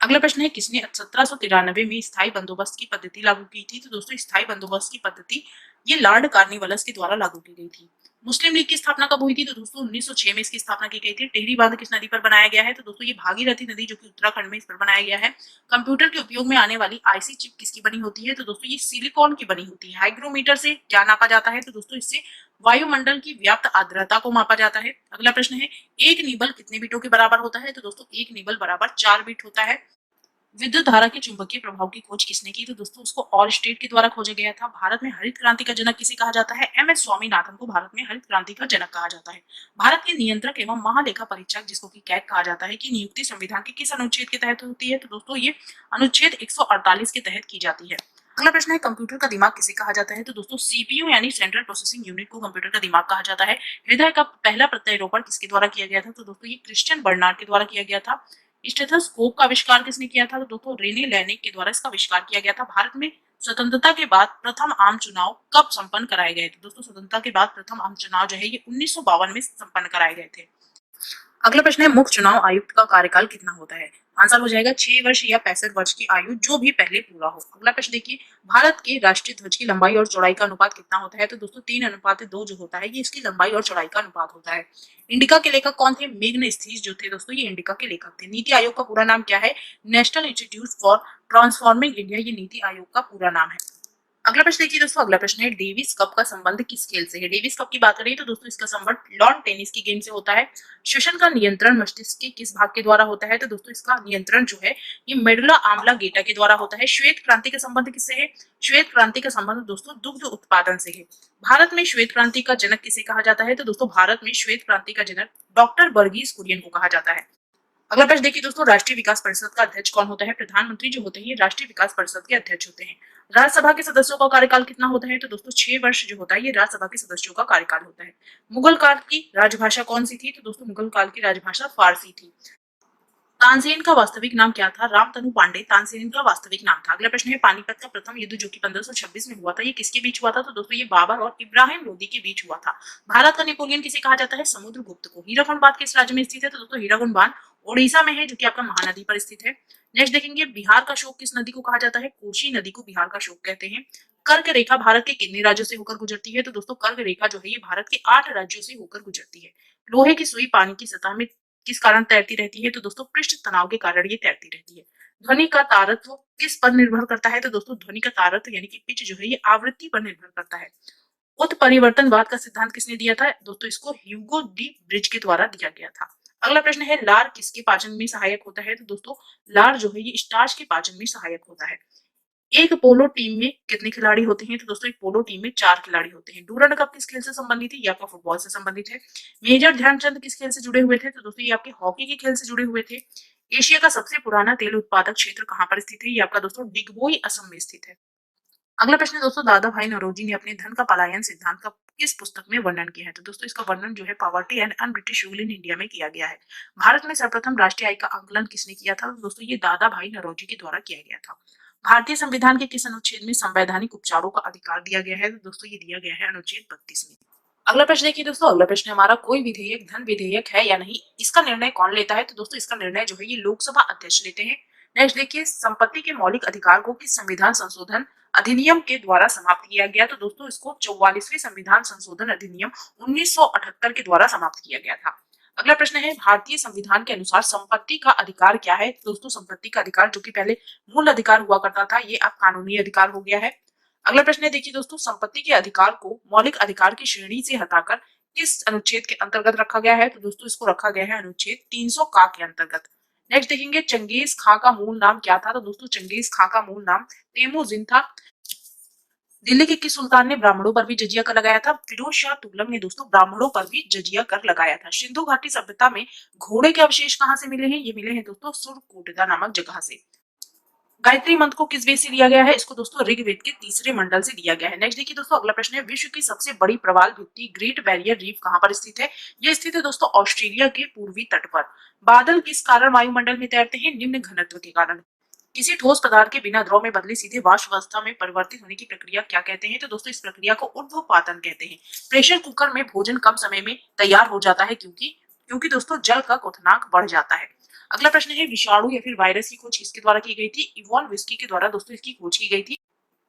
अगला प्रश्न है किसने 1793 में स्थायी बंदोबस्त की पद्धति लागू की थी? तो दोस्तों स्थायी बंदोबस्त की पद्धति ये लॉर्ड कार्निवलस के द्वारा लागू की गई थी। मुस्लिम लीग की स्थापना कब हुई थी? तो दोस्तों 1906 में इसकी स्थापना की गई थी। टिहरी बांध किस नदी पर बनाया गया है? तो दोस्तों ये भागीरथी नदी जो कि उत्तराखंड में इस पर बनाया गया है। कंप्यूटर के उपयोग में आने वाली आईसी चिप किसकी बनी होती है? तो दोस्तों ये सिलिकॉन की बनी होती है। हाइग्रोमीटर से क्या नापा जाता है? तो दोस्तों इससे वायुमंडल की व्याप्त आर्द्रता को मापा जाता है। अगला प्रश्न है एक नीबल कितने बीटों के बराबर होता है? तो दोस्तों एक नीबल बराबर 4 बीट होता है। विद्युत धारा के चुंबकीय प्रभाव की खोज किसने की? तो दोस्तों उसको ऑल स्टेट के द्वारा खोजा गया था। भारत में हरित क्रांति का जनक किसे कहा जाता है? एम एस स्वामीनाथन को भारत में हरित क्रांति का जनक कहा जाता है। भारत के नियंत्रक एवं महालेखा परीक्षक जिसको कि कैग कहा जाता है की नियुक्ति संविधान के किस अनुच्छेद के तहत होती है? तो दोस्तों ये अनुच्छेद 148 के तहत की जाती है। अगला प्रश्न है कंप्यूटर का दिमाग किसे कहा जाता है? तो दोस्तों सीपीयू यानी सेंट्रल प्रोसेसिंग यूनिट को कंप्यूटर का दिमाग कहा जाता है। हृदय का पहला प्रत्यारोपण किसके द्वारा किया गया था? तो दोस्तों ये क्रिश्चियन बर्नार्ड के द्वारा किया गया था। स्टेथोस्कोप का आविष्कार किसने किया था? तो दोस्तों रेने लेनिक के द्वारा इसका आविष्कार किया गया था। भारत में स्वतंत्रता के बाद प्रथम आम चुनाव कब संपन्न कराए गए थे? दोस्तों स्वतंत्रता के बाद प्रथम आम चुनाव जो है ये 1952 में संपन्न कराए गए थे। अगला प्रश्न है मुख्य चुनाव आयुक्त का कार्यकाल कितना होता है? आंसर हो जाएगा 6 वर्ष या 65 वर्ष की आयु जो भी पहले पूरा हो। अगला प्रश्न देखिए भारत के राष्ट्रीय ध्वज की लंबाई और चौड़ाई का अनुपात कितना होता है? तो दोस्तों 3:2 जो होता है ये इसकी लंबाई और चौड़ाई का अनुपात होता है। इंडिका के लेखक कौन थे? मेग्नेस्टीज जो थे दोस्तों ये इंडिका के लेखक थे। नीति आयोग का पूरा नाम क्या है? National institute for transforming India ये नीति आयोग का पूरा नाम है। अगला प्रश्न देखिए दोस्तों अगला प्रश्न है डेविस कप का संबंध किस खेल से है? डेविस कप की बात करें तो दोस्तों इसका संबंध लॉन टेनिस की गेम से होता है। श्वसन का नियंत्रण मस्तिष्क के किस भाग के द्वारा होता है? तो दोस्तों इसका नियंत्रण जो है ये मेडुला आम्ला गेटा के द्वारा होता है। श्वेत क्रांति का संबंध किससे है? श्वेत क्रांति का संबंध दोस्तों दुग्ध उत्पादन से है। भारत में श्वेत क्रांति का जनक किसे कहा जाता है? तो दोस्तों भारत में श्वेत क्रांति का जनक डॉक्टर वर्गीस कुरियन को कहा जाता है। अगला प्रश्न देखिए दोस्तों राष्ट्रीय विकास परिषद का अध्यक्ष कौन होता है? प्रधानमंत्री जो होते हैं ये राष्ट्रीय विकास परिषद के अध्यक्ष होते हैं। राज्यसभा के सदस्यों का कार्यकाल कितना होता है? तो दोस्तों 6 वर्ष जो होता है ये राज्यसभा के सदस्यों का कार्यकाल होता है। मुगल काल की राजभाषा कौन सी थी? तो दोस्तों मुगल काल की राजभाषा फारसी थी। तानसेन का वास्तविक नाम क्या था? रामतनु पांडे तानसेन का वास्तविक नाम था। अगला प्रश्न है पानीपत का प्रथम युद्ध जो कि 1526 में हुआ था ये किसके बीच हुआ था? तो दोस्तों ये बाबर और इब्राहिम लोदी के बीच हुआ था। भारत का नेपोलियन किसे कहा जाता है? समुद्रगुप्त को। हीराकुंड बांध किस राज्य में स्थित है? तो दोस्तों हीराकुंड बांध ओडिशा में है जो कि आपका महानदी पर स्थित है। नेक्स्ट देखेंगे बिहार का शोक किस नदी को कहा जाता है? कोसी नदी को बिहार का शोक कहते हैं। कर्क रेखा भारत के कितने राज्यों से होकर गुजरती है? तो दोस्तों कर्क रेखा जो है ये भारत के 8 राज्यों से होकर गुजरती है। लोहे की सुई पानी की सतह में किस कारण तैरती रहती है? तो दोस्तों पृष्ठ तनाव के कारण ये तैरती रहती है। ध्वनि का तारत्व किस पर निर्भर करता है? तो दोस्तों ध्वनि का तारत्व यानी कि पिच जो है ये आवृत्ति पर निर्भर करता है। उत्परिवर्तनवाद का सिद्धांत किसने दिया था? दोस्तों इसको ह्यूगो डी ब्रिज के द्वारा दिया गया था। अगला प्रश्न है लार किसके पाचन में सहायक होता है? तो दोस्तों लार जो है ये स्टार्च के पाचन में सहायक होता है। एक पोलो टीम में कितने खिलाड़ी होते हैं? तो दोस्तों एक पोलो टीम में 4 खिलाड़ी होते हैं। डूरंड कप किस खेल से संबंधित है? ये आपका फुटबॉल से संबंधित है। मेजर ध्यानचंद किस खेल से जुड़े हुए थे? तो दोस्तों ये आपके हॉकी के खेल से जुड़े हुए थे। एशिया का सबसे पुराना तेल उत्पादक क्षेत्र कहाँ पर स्थित है? ये आपका दोस्तों डिगबोई असम में स्थित है। अगला प्रश्न है दोस्तों दादा भाई नौरोजी ने अपने धन का पलायन सिद्धांत का किस पुस्तक में वर्णन किया है? तो दोस्तों इसका वर्णन जो है poverty and un British rule in India में किया गया है। भारत में सर्वप्रथम राष्ट्रीय आय का आकलन किसने किया था? तो दोस्तों ये दादा भाई नौरोजी के द्वारा किया गया था। भारतीय संविधान के किस अनुच्छेद में संवैधानिक उपचारों का अधिकार दिया गया है? तो दोस्तों ये दिया गया है अनुच्छेद 32 में। अगला प्रश्न देखिए दोस्तों अगला प्रश्न हमारा कोई विधेयक धन विधेयक है या नहीं इसका निर्णय कौन लेता है? तो दोस्तों इसका निर्णय जो है ये लोकसभा अध्यक्ष लेते हैं। नेक्स्ट देखिए संपत्ति के मौलिक अधिकार को किस संविधान संशोधन अधिनियम के द्वारा समाप्त किया गया? तो दोस्तों इसको 44वें संविधान संशोधन अधिनियम 1978 के द्वारा समाप्त किया गया था। अगला प्रश्न है भारतीय संविधान के अनुसार संपत्ति का अधिकार क्या है? तो दोस्तों संपत्ति का अधिकार जो कि पहले मूल अधिकार हुआ करता था ये अब कानूनी अधिकार हो गया है। अगला प्रश्न है देखिए दोस्तों संपत्ति के अधिकार को मौलिक अधिकार की श्रेणी से हटाकर किस अनुच्छेद के अंतर्गत रखा गया है? तो दोस्तों इसको रखा गया है अनुच्छेद 300 का के अंतर्गत। नेक्स्ट देखेंगे चंगेज खां का मूल नाम क्या था? तो दोस्तों चंगेज खां का मूल नाम तेमुजिन था। दिल्ली के किस सुल्तान ने ब्राह्मणों पर भी जजिया कर लगाया था? फिरोज शाह तुगलक ने दोस्तों ब्राह्मणों पर भी जजिया कर लगाया था। सिंधु घाटी सभ्यता में घोड़े के अवशेष कहाँ से मिले हैं? ये मिले हैं दोस्तों सुरकोटदा नामक जगह से। गायत्री मंत्र को किस वेद से लिया गया है? इसको दोस्तों ऋग्वेद के तीसरे मंडल से लिया गया है। नेक्स्ट देखिए दोस्तों अगला प्रश्न है विश्व की सबसे बड़ी प्रवाल भित्ति ग्रेट बैरियर रीफ कहाँ पर स्थित है? ये स्थित है दोस्तों ऑस्ट्रेलिया के पूर्वी तट पर। बादल किस कारण वायुमंडल में तैरते हैं? निम्न घनत्व के कारण। किसी ठोस पदार्थ के बिना द्रव में बदले सीधे वाष्प अवस्था में परिवर्तित होने की प्रक्रिया क्या कहते हैं? तो दोस्तों इस प्रक्रिया को ऊर्ध्वपातन कहते हैं। प्रेशर कुकर में भोजन कम समय में तैयार हो जाता है क्योंकि क्योंकि दोस्तों जल का क्वथनांक बढ़ जाता है। अगला प्रश्न है विषाणु या फिर वायरस की खोज किसके द्वारा की गई थी? इवॉन विस्की के द्वारा दोस्तों इसकी खोज की गई थी।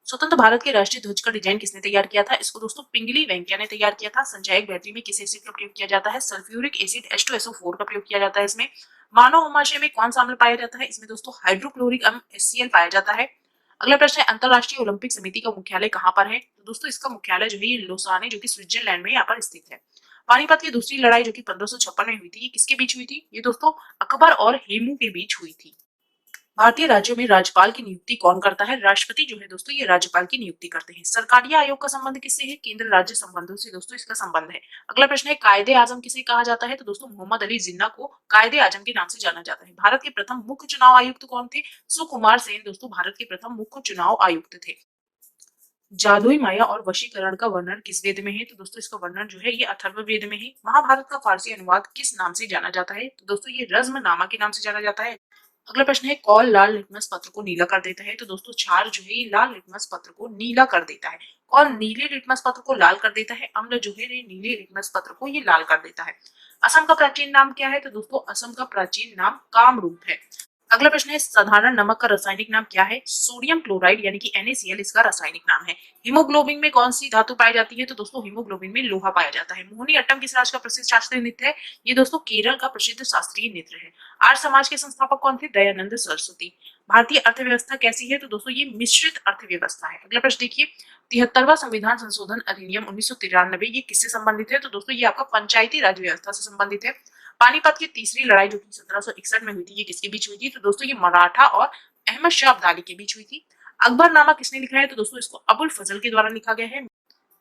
स्वतंत्र भारत के राष्ट्रीय ध्वज का डिजाइन किसने तैयार किया था? इसको दोस्तों पिंगली वेंकैया ने तैयार किया था। संचायक बैटरी में किस एसिड का प्रयोग किया जाता है? सल्फ्यूरिक एसिड H2SO4 का प्रयोग किया जाता है इसमें। मानव अमाशय में कौन सा अम्ल पाया जाता है? इसमें दोस्तों हाइड्रोक्लोरिक अम्ल HCl पाया जाता है। अगला प्रश्न है अंतरराष्ट्रीय ओलंपिक समिति का मुख्यालय कहाँ पर है? तो दोस्तों इसका मुख्यालय जो है ये लोसाने जो कि स्विट्जरलैंड में यहाँ पर स्थित है। पानीपत की दूसरी लड़ाई जो कि 1556 में हुई थी ये किसके बीच हुई थी? ये दोस्तों अकबर और हेमू के बीच हुई थी। भारतीय राज्यों में राज्यपाल की नियुक्ति कौन करता है? राष्ट्रपति जो है दोस्तों ये राज्यपाल की नियुक्ति करते हैं। सरकारी आयोग का संबंध किससे है? केंद्र राज्य संबंधों से दोस्तों इसका संबंध है। अगला प्रश्न है कायदे आजम किसे कहा जाता है? तो दोस्तों मोहम्मद अली जिन्ना को कायदे आजम के नाम से जाना जाता है। भारत के प्रथम मुख्य चुनाव आयुक्त कौन थे? सुकुमार सेन दोस्तों भारत के प्रथम मुख्य चुनाव आयुक्त थे। जादुई माया और वशीकरण का वर्णन किस वेद में है? तो दोस्तों इसका वर्णन जो है ये अथर्ववेद में है। महाभारत का फारसी अनुवाद किस नाम से जाना जाता है? तो दोस्तों ये रज्मनामा के नाम से जाना जाता है। अगला प्रश्न है, कौन लाल लिटमस पत्र को नीला कर देता है? तो दोस्तों क्षार जो है ये लाल लिटमस पत्र को नीला कर देता है। कौन नीले लिटमस पत्र को लाल कर देता है? अम्ल जो है ये नीले लिटमस पत्र को ये लाल कर देता है। असम का प्राचीन नाम क्या है? तो दोस्तों असम का प्राचीन नाम कामरूप है। अगला प्रश्न है, साधारण नमक का रासायनिक नाम क्या है? सोडियम क्लोराइड यानी कि NaCl इसका रासायनिक नाम है। हीमोग्लोबिन में कौन सी धातु पाई जाती है? तो दोस्तों हीमोग्लोबिन में लोहा पाया जाता है। मोहिनी अट्टम किस राज्य का प्रसिद्ध शास्त्रीय नृत्य है? ये दोस्तों केरल का प्रसिद्ध शास्त्रीय नृत्य है। आर्य समाज के संस्थापक कौन थे? दयानंद सरस्वती। भारतीय अर्थव्यवस्था कैसी है? तो दोस्तों ये मिश्रित अर्थव्यवस्था है। अगला प्रश्न देखिए, 73वां संविधान संशोधन अधिनियम 1993 ये किससे संबंधित है? तो दोस्तों ये आपका पंचायती राज व्यवस्था से संबंधित है। पानीपत की तीसरी लड़ाई जो कि 1761 में हुई थी, ये किसके बीच हुई थी? तो दोस्तों ये मराठा और अहमद शाह अब्दाली के बीच हुई थी। अकबरनामा किसने लिखा है? तो दोस्तों इसको अबुल फजल के द्वारा लिखा गया है।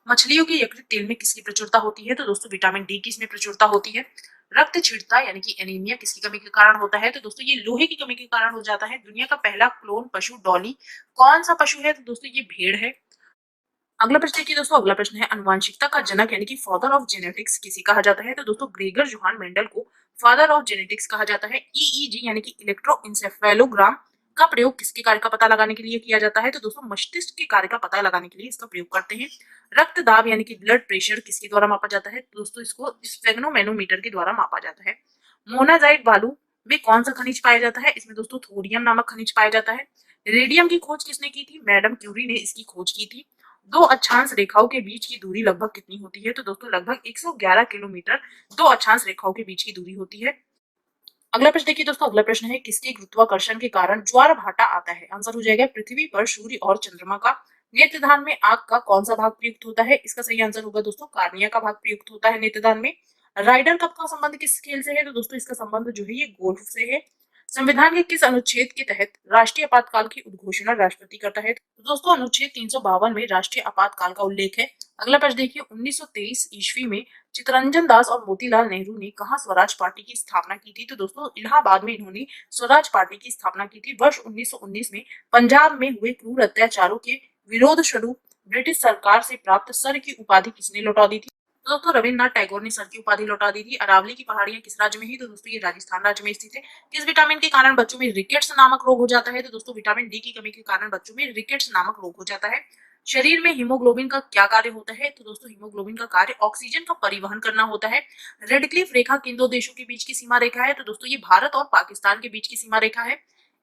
मछलियों के यकृत तेल में किसकी प्रचुरता होती है? तो दोस्तों विटामिन डी की इसमें प्रचुरता होती है। रक्त छीड़ता यानी कि एनीमिया किसकी कमी के कारण होता है? तो दोस्तों ये लोहे की कमी के कारण हो जाता है। दुनिया का पहला क्लोन पशु डॉली कौन सा पशु है? तो दोस्तों ये भेड़ है। अगला प्रश्न देखिए दोस्तों, अगला प्रश्न है, अनुवांशिकता का जनक यानी कि फादर ऑफ जेनेटिक्स किसे कहा जाता है? तो दोस्तों ग्रेगर जोहान मेंडल को फादर ऑफ जेनेटिक्स कहा जाता है। ईईजी यानी कि इलेक्ट्रोइंसेफेलोग्राम का प्रयोग किसके कार्य का पता लगाने के लिए किया जाता है? तो दोस्तों मस्तिष्क के कार्य का पता लगाने के लिए इसका प्रयोग करते हैं। रक्तदाब यानी कि ब्लड प्रेशर किसके द्वारा मापा जाता है? तो दोस्तों इसको स्फेग्नोमेनोमीटर के द्वारा मापा जाता है। मोनाजाइट बालू में कौन सा खनिज पाया जाता है? इसमें दोस्तों थोरियम नामक खनिज पाया जाता है। रेडियम की खोज किसने की थी? मैडम क्यूरी ने इसकी खोज की थी। दो अक्षांश रेखाओं के बीच की दूरी लगभग कितनी होती है? तो दोस्तों लगभग 111 किलोमीटर दो अक्षांश रेखाओं के बीच की दूरी होती है। अगला प्रश्न देखिए दोस्तों, अगला प्रश्न है, किसके गुरुत्वाकर्षण के कारण ज्वार भाटा आता है? आंसर हो जाएगा पृथ्वी पर सूर्य और चंद्रमा का। नेत्रदान में आंख का कौन सा भाग प्रयुक्त होता है? इसका सही आंसर होगा दोस्तों कार्निया का भाग प्रयुक्त होता है नेत्रदान में। राइडर कप का संबंध किस खेल से है? तो दोस्तों इसका संबंध जो है ये गोल्फ से है। संविधान के किस अनुच्छेद के तहत राष्ट्रीय आपातकाल की उद्घोषणा राष्ट्रपति करता है? तो दोस्तों अनुच्छेद 352 में राष्ट्रीय आपातकाल का उल्लेख है। अगला प्रश्न देखिए, 1923 ईस्वी में चितरंजन दास और मोतीलाल नेहरू ने कहा स्वराज पार्टी की स्थापना की थी? तो दोस्तों इलाहाबाद में इन्होंने स्वराज पार्टी की स्थापना की थी। वर्ष 1919 में पंजाब में हुए क्रूर अत्याचारों के विरोध स्वरूप ब्रिटिश सरकार से प्राप्त सर की उपाधि किसने लौटा दी थी? तो दोस्तों रविन्द्रनाथ टैगोर ने सर की उपाधि लौटा दी थी। अरावली की पहाड़ियां किस राज्य में है? तो दोस्तों ये राजस्थान राज्य में स्थित है। किस विटामिन के कारण बच्चों में रिकेट्स नामक रोग हो जाता है? तो दोस्तों विटामिन डी की कमी के कारण बच्चों में रिकेट्स नामक रोग हो जाता है। शरीर में हीमोग्लोबिन का क्या कार्य होता है? तो दोस्तों हीमोग्लोबिन का कार्य ऑक्सीजन का परिवहन करना होता है। रेडक्लिफ रेखा किन दो देशों के बीच की सीमा रेखा है? तो दोस्तों ये भारत और पाकिस्तान के बीच की सीमा रेखा है।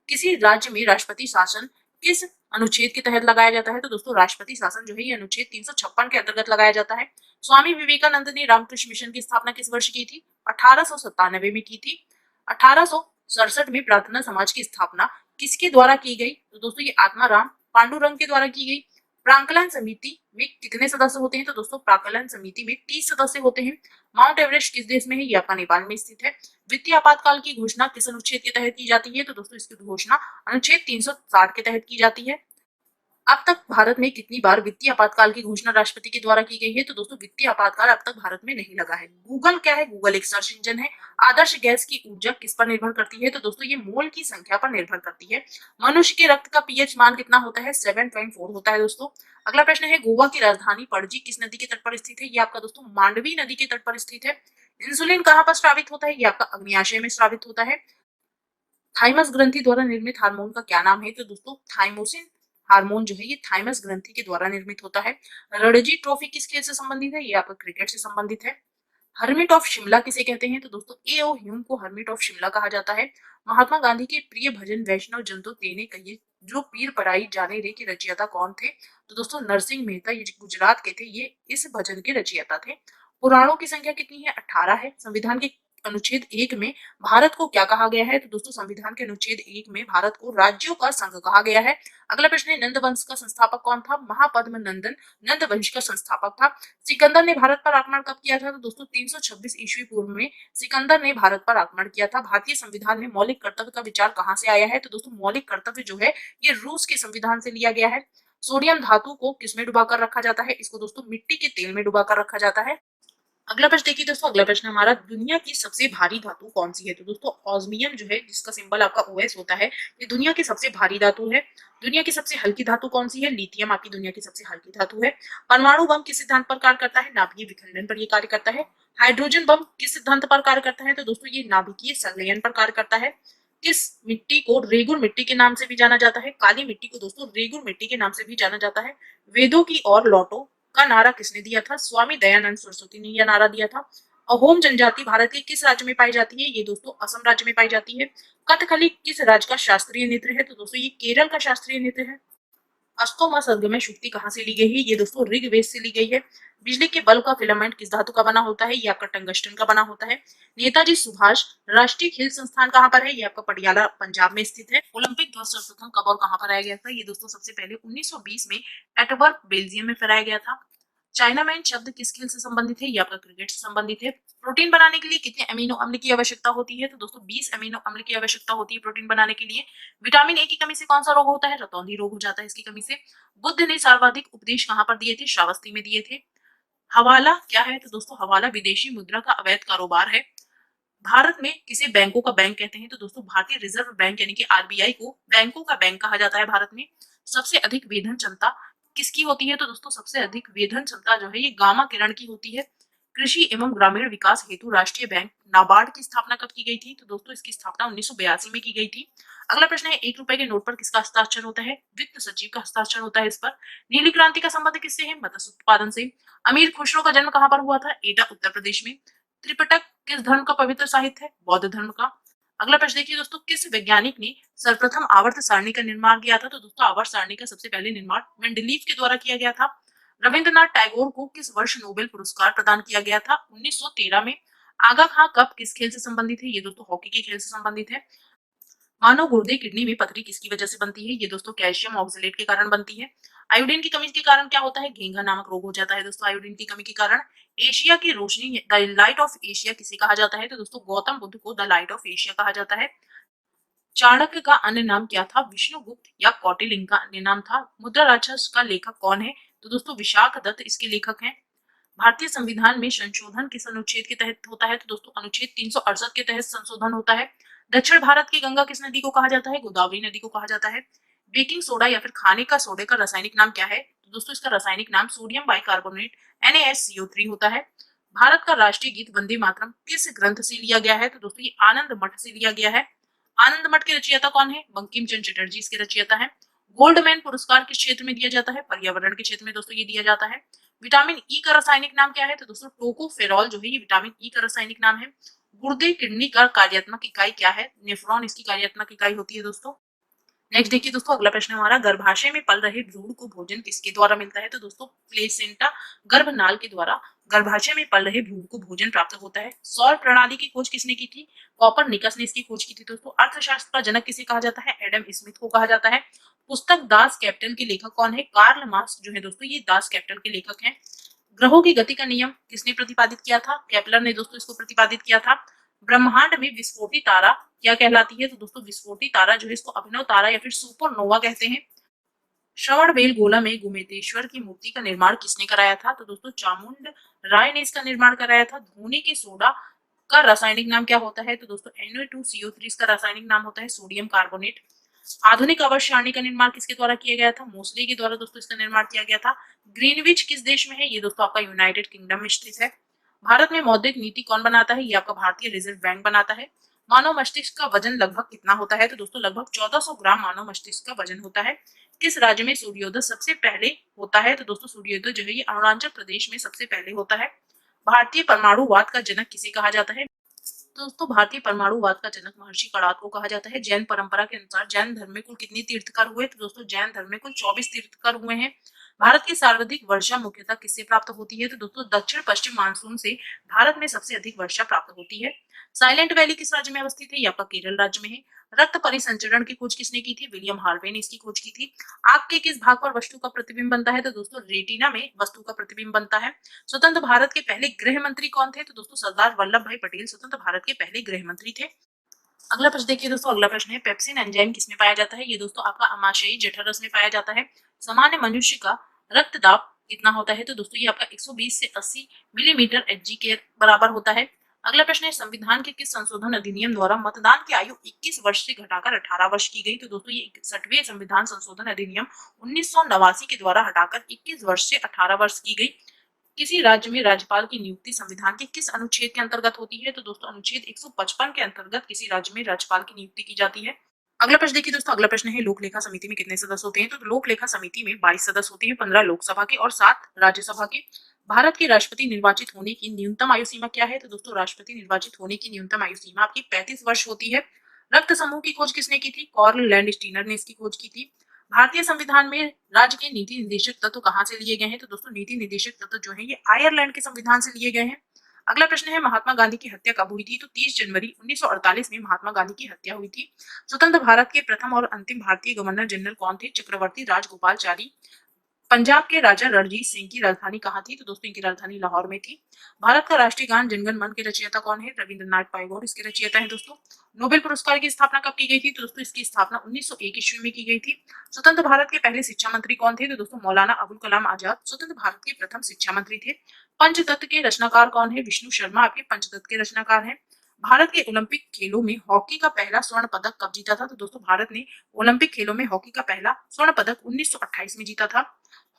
किसी राज्य में राष्ट्रपति शासन किस अनुच्छेद के तहत लगाया जाता है? तो दोस्तों राष्ट्रपति शासन जो है ये अनुच्छेद 356 के अंतर्गत लगाया जाता है। स्वामी विवेकानंद ने रामकृष्ण मिशन की स्थापना किस वर्ष की थी? 1897 में की थी। 1867 में प्रार्थना समाज की स्थापना किसके द्वारा की गई? तो दोस्तों ये आत्माराम पांडुरंग के द्वारा की गई। प्राक्कलन समिति में कितने सदस्य होते हैं? तो दोस्तों प्राक्कलन समिति में 30 सदस्य होते हैं। माउंट एवरेस्ट किस देश में है? ये आपका नेपाल में स्थित है। वित्तीय आपातकाल की घोषणा किस अनुच्छेद के तहत की जाती है? तो दोस्तों इसकी घोषणा अनुच्छेद 360 के तहत की जाती है। अब तक भारत में कितनी बार वित्तीय आपातकाल की घोषणा राष्ट्रपति के द्वारा की गई है? तो दोस्तों वित्तीय आपातकाल अब तक भारत में नहीं लगा है। गूगल क्या है? गूगल एक सर्च इंजन है। आदर्श गैस की ऊर्जा किस पर निर्भर करती है? तो दोस्तों ये मोल की संख्या पर निर्भर करती है। मनुष्य के रक्त का पीएच मान कितना होता है? 7.4 होता है दोस्तों। अगला प्रश्न है, गोवा की राजधानी पणजी किस नदी के तट पर स्थित है? ये आपका दोस्तों मांडवी नदी के तट पर स्थित है। इंसुलिन कहाँ पर स्रावित होता है? ये आपका अग्न्याशय में स्रावित होता है। थाइमस ग्रंथि द्वारा निर्मित हार्मोन का क्या नाम है? तो दोस्तों थाइमोसिन हार्मोन जो है ये थाइमस ग्रंथि के द्वारा निर्मित होता है। रणजी ट्रॉफी किस खेल से संबंधित है? ये आपका क्रिकेट से संबंधित है। हर्मिट ऑफ शिमला किसे कहते हैं? तो दोस्तों ए.ओ. ह्यूम को हर्मिट ऑफ शिमला कहा जाता है। महात्मा गांधी के प्रिय भजन वैष्णव जन तो तेने कहिए जो पीर पराई जाने रे के रचयिता कौन थे? तो दोस्तों नरसिंह मेहता, ये गुजरात के थे, ये इस भजन के रचयिता थे। पुराणों की संख्या कितनी है? 18 है। संविधान के अनुच्छेद 1 में भारत को क्या कहा गया है? तो दोस्तों संविधान के अनुच्छेद 1 में भारत को राज्यों का संघ कहा गया है। अगला प्रश्न है, नंद वंश का संस्थापक कौन था? महापद्म नंदन नंद वंश का संस्थापक था। सिकंदर ने भारत पर आक्रमण कब किया था? तो दोस्तों 326 ईस्वी पूर्व में सिकंदर ने भारत पर आक्रमण किया था। भारतीय संविधान में मौलिक कर्तव्य का विचार कहाँ से आया है? तो दोस्तों मौलिक कर्तव्य जो है ये रूस के संविधान से लिया गया है। सोडियम धातु को किसमें डुबाकर रखा जाता है? इसको दोस्तों मिट्टी के तेल में डुबाकर रखा जाता है। अगला प्रश्न देखिए दोस्तों, अगला प्रश्न हमारा, दुनिया की सबसे भारी धातु कौन सी है? तो दोस्तों ऑस्मियम जो है, जिसका सिंबल आपका ओएस होता है, ये दुनिया की सबसे भारी धातु है। दुनिया की सबसे हल्की धातु कौन सी है? लिथियम आपकी दुनिया की सबसे हल्की धातु है। परमाणु बम किस सिद्धांत पर कार्य करता है? नाभिकीय विखंडन पर ये कार्य करता है। हाइड्रोजन बम किस सिद्धांत पर कार्य करता है? तो दोस्तों ये नाभिकीय संलयन पर कार्य करता है। किस मिट्टी को रेगुर मिट्टी के नाम से भी जाना जाता है? काली मिट्टी को दोस्तों रेगुर मिट्टी के नाम से भी जाना जाता है। वेदों की ओर लौटो का नारा किसने दिया था? स्वामी दयानंद सरस्वती ने यह नारा दिया था। अहोम जनजाति भारत के किस राज्य में पाई जाती है? ये दोस्तों असम राज्य में पाई जाती है। कथकली किस राज्य का शास्त्रीय नृत्य है? तो दोस्तों ये केरल का शास्त्रीय नृत्य है। अस्तोमा सर्गमय शुक्ति कहाँ से ली गई है? ये दोस्तों ऋग्वेद से ली गई है। बिजली के बल्ब का फिलामेंट किस धातु का बना होता है? ये आपका टंगस्टन का बना होता है। नेताजी सुभाष राष्ट्रीय खेल संस्थान कहाँ पर है? ये आपका पटियाला पंजाब में स्थित है। ओलंपिक ध्वज सर्वप्रथम कब और कहाँ फहराया गया था? ये दोस्तों सबसे पहले 1920 में एटवर्प बेल्जियम में फहराया गया था। चाइना मैन शब्द किस खेल से संबंधित है? ये आपका क्रिकेट से संबंधित है। प्रोटीन बनाने के लिए कितने अमीनो अम्ल की आवश्यकता होती है? तो दोस्तों 20 अमीनो अम्ल की आवश्यकता होती है प्रोटीन बनाने के लिए। विटामिन ए की कमी से कौन सा रोग होता है? रतौंधी रोग हो जाता है इसकी कमी से। बुद्ध ने सर्वाधिक उपदेश कहाँ पर दिए थे? श्रावस्ती में दिए थे। हवाला क्या है? तो दोस्तों हवाला विदेशी मुद्रा का अवैध कारोबार है। भारत में किसे बैंकों का बैंक कहते हैं? तो दोस्तों भारतीय रिजर्व बैंक यानी कि आरबीआई को बैंकों का बैंक कहा जाता है भारत में। सबसे अधिक वेधन क्षमता किसकी होती है? तो दोस्तों सबसे अधिक वेधन क्षमता जो है ये गामा किरण की होती है। कृषि एवं ग्रामीण विकास हेतु राष्ट्रीय बैंक नाबार्ड की स्थापना कब की गई थी? तो दोस्तों इसकी स्थापना 1982 में की गई थी। अगला प्रश्न है, 1 रुपए के नोट पर किसका हस्ताक्षर होता है? वित्त सचिव का हस्ताक्षर होता है इस पर। नीली क्रांति का संबंध किससे है? मत्स्य उत्पादन से। अमीर खुसरो का जन्म कहाँ पर हुआ था? एटा उत्तर प्रदेश में। त्रिपिटक किस धर्म का पवित्र साहित्य है? बौद्ध धर्म का। अगला प्रश्न देखिए दोस्तों, किस वैज्ञानिक ने सर्वप्रथम आवर्त सारणी का निर्माण किया था? तो दोस्तों आवर्त सारणी का सबसे पहले निर्माण मेंडलीव के द्वारा किया गया था। रविंद्रनाथ टैगोर को किस वर्ष नोबेल पुरस्कार प्रदान किया गया था? 1913 में। आगा खां कप किस खेल से संबंधित है? ये दोस्तों हॉकी के खेल से संबंधित है। मानव गुर्दे किडनी में पथरी किसकी वजह से बनती है? ये दोस्तों कैल्शियम ऑक्सलेट के कारण बनती है। आयोडीन की कमी के कारण क्या होता है? घेंघा नामक रोग हो जाता है दोस्तों आयोडीन की कमी के कारण। एशिया की रोशनी द लाइट ऑफ एशिया किसे कहा जाता है? तो दोस्तों गौतम बुद्ध को द लाइट ऑफ एशिया कहा जाता है। चाणक्य का अन्य नाम क्या था? विष्णुगुप्त या कौटिल्य का अन्य नाम था। मुद्रा राक्षस का लेखक कौन है? तो दोस्तों विशाख दत्त इसके लेखक हैं। भारतीय संविधान में संशोधन किस अनुच्छेद के तहत होता है? तो दोस्तों अनुच्छेद 368 के तहत संशोधन होता है। दक्षिण भारत की गंगा किस नदी को कहा जाता है? गोदावरी नदी को कहा जाता है। बेकिंग सोडा या फिर खाने का सोडे का रासायनिक नाम क्या है? तो दोस्तों इसका रासायनिक नाम सोडियम बाइकार्बोनेट NaSCO3 होता है। भारत का राष्ट्रीय गीत वंदे मातरम किस ग्रंथ से लिया गया है? तो दोस्तों ये आनंद मठ से लिया गया है। आनंद मठ के रचयिता कौन है? बंकिम चंद्र चटर्जी इसके रचयिता है। गोल्डमैन पुरस्कार किस क्षेत्र में दिया जाता है? पर्यावरण के क्षेत्र में दोस्तों ये दिया जाता है। विटामिन ई का रासायनिक नाम क्या है? तो दोस्तों टोकोफेरॉल जो है ये विटामिन ई का रासायनिक नाम है। गुर्दे किडनी का कार्यात्मक इकाई क्या है? नेफ्रॉन इसकी कार्यात्मक इकाई होती है दोस्तों। नेक्स्ट देखिए दोस्तों, अगला प्रश्न हमारा, गर्भाशय में पल रहे भ्रूण को भोजन किसके द्वारा मिलता है? तो दोस्तों प्लेसेंटा गर्भनाल के द्वारा गर्भाशय में पल रहे भ्रूण को भोजन प्राप्त होता है। सौर प्रणाली की खोज किसने की थी? कॉपरनिकस ने इसकी खोज की थी दोस्तों। अर्थशास्त्र का जनक किसे कहा जाता है? एडम स्मिथ को कहा जाता है। पुस्तक दास कैपिटल के लेखक कौन है? कार्ल मार्क्स जो है दोस्तों ये दास कैपिटल के लेखक हैं। ग्रहों की गति का नियम किसने प्रतिपादित किया था? केपलर ने दोस्तों इसको प्रतिपादित किया था। ब्रह्मांड में विस्फोटी तारा क्या कहलाती है? तो दोस्तों विस्फोटी तारा जो है इसको अभिनव तारा या फिर सुपरनोवा कहते हैं। श्रवण बेलगोला में गुमेतेश्वर की मूर्ति का निर्माण किसने कराया था? तो दोस्तों चामुंड राय ने इसका निर्माण कराया था। धोने के सोडा का रासायनिक नाम क्या होता है? तो दोस्तों Na2CO3 इसका रासायनिक नाम होता है सोडियम कार्बोनेट। आधुनिक आवर्त सारणी का निर्माण किसके द्वारा किया गया था? मोस्ले के द्वारा दोस्तों इसका निर्माण किया गया था। ग्रीनविच किस देश में है? ये दोस्तों आपका यूनाइटेड किंगडम में स्थित है। भारत में मौद्रिक नीति कौन बनाता है? ये आपका भारतीय रिजर्व बैंक बनाता है। मानव मस्तिष्क का वजन लगभग कितना होता है? तो दोस्तों लगभग 1400 ग्राम मानव मस्तिष्क का वजन होता है। किस राज्य में सूर्योदय सबसे पहले होता है? तो दोस्तों सूर्योदय जो है ये अरुणाचल प्रदेश में सबसे पहले होता है। भारतीय परमाणुवाद का जनक किसे कहा जाता है? तो दोस्तों भारतीय परमाणुवाद का जनक महर्षि कणाद को कहा जाता है। जैन परंपरा के अनुसार जैन धर्म में कुल कितने तीर्थकर हुए? तो दोस्तों जैन धर्म में कुल 24 तीर्थकर हुए हैं। भारत की सर्वाधिक वर्षा मुख्यतः किससे प्राप्त होती है? तो दोस्तों दक्षिण पश्चिम मानसून से भारत में सबसे अधिक वर्षा प्राप्त होती है। साइलेंट वैली किस राज्य में अवस्थित है? ये आपका केरल राज्य में है। रक्त परिसंचरण की खोज किसने की थी? विलियम हार्वे ने इसकी खोज की थी। आंख के किस भाग पर वस्तु का प्रतिबिंब बनता है? तो दोस्तों रेटिना में वस्तु का प्रतिबिंब बनता है। स्वतंत्र भारत के पहले गृह मंत्री कौन थे? तो दोस्तों सरदार वल्लभ भाई पटेल स्वतंत्र भारत के पहले गृह मंत्री थे। अगला प्रश्न देखिए दोस्तों, अगला प्रश्न है, पेप्सिन एंजाइम किसमें पाया जाता है? ये दोस्तों आपका अमाशयी जठररस में पाया जाता है। सामान्य मनुष्य का रक्तदाब कितना होता है? तो दोस्तों ये आपका 120 से 80 मिलीमीटर एचजी के बराबर होता है। अगला प्रश्न है, संविधान के किस संशोधन अधिनियम द्वारा मतदान की आयु 21 वर्ष से घटाकर 18 वर्ष की गई? तो दोस्तों ये 61वें संविधान संशोधन अधिनियम 1989 के द्वारा हटाकर 21 वर्ष से 18 वर्ष की गई। किसी राज्य में राज्यपाल की नियुक्ति संविधान के किस अनुच्छेद के अंतर्गत होती है? तो दोस्तों अनुच्छेद 155 के अंतर्गत किसी राज्य में राज्यपाल की नियुक्ति की जाती है। अगला प्रश्न देखिए दोस्तों, अगला प्रश्न है, लोक लेखा समिति में कितने सदस्य होते हैं? तो लोक लेखा समिति में 22 सदस्य होते हैं, 15 लोकसभा के और 7 राज्यसभा के। भारत के राष्ट्रपति निर्वाचित होने की न्यूनतम आयु सीमा क्या है? तो दोस्तों राष्ट्रपति निर्वाचित होने की न्यूनतम आयु सीमा आपकी 35 वर्ष होती है। रक्त समूह की खोज किसने की थी? कॉर्ल लैंडस्टीनर ने इसकी खोज की थी। भारतीय संविधान में राज्य के नीति निर्देशक तत्व कहाँ से लिए गए हैं? तो दोस्तों नीति निर्देशक तत्व जो है ये आयरलैंड के संविधान से लिए गए हैं। अगला प्रश्न है, महात्मा गांधी की हत्या कब हुई थी? तो 30 जनवरी 1948 में महात्मा गांधी की हत्या हुई थी। स्वतंत्र भारत के प्रथम और अंतिम भारतीय गवर्नर जनरल कौन थे? चक्रवर्ती राजगोपालचारी। पंजाब के राजा रणजीत सिंह की राजधानी कहाँ थी? तो दोस्तों इनकी राजधानी लाहौर में थी। भारत का राष्ट्रीय गान जनगण मन के रचयिता कौन है? रविंद्रनाथ टैगोर इसके रचयिता है दोस्तों। नोबेल पुरस्कार की स्थापना कब की गई थी? तो दोस्तों इसकी स्थापना 1901 ईस्वी में की गई थी। स्वतंत्र भारत के पहले शिक्षा मंत्री कौन थे? तो दोस्तों मौलाना अबुल कलाम आजाद स्वतंत्र भारत के प्रथम शिक्षा मंत्री थे। पंचतत्व के रचनाकार कौन है? विष्णु शर्मा आपके पंचतत्व के रचनाकार हैं। भारत के ओलंपिक खेलों में हॉकी का पहला स्वर्ण पदक कब जीता था? तो दोस्तों भारत ने ओलंपिक खेलों में हॉकी का पहला स्वर्ण पदक 1928 में जीता था।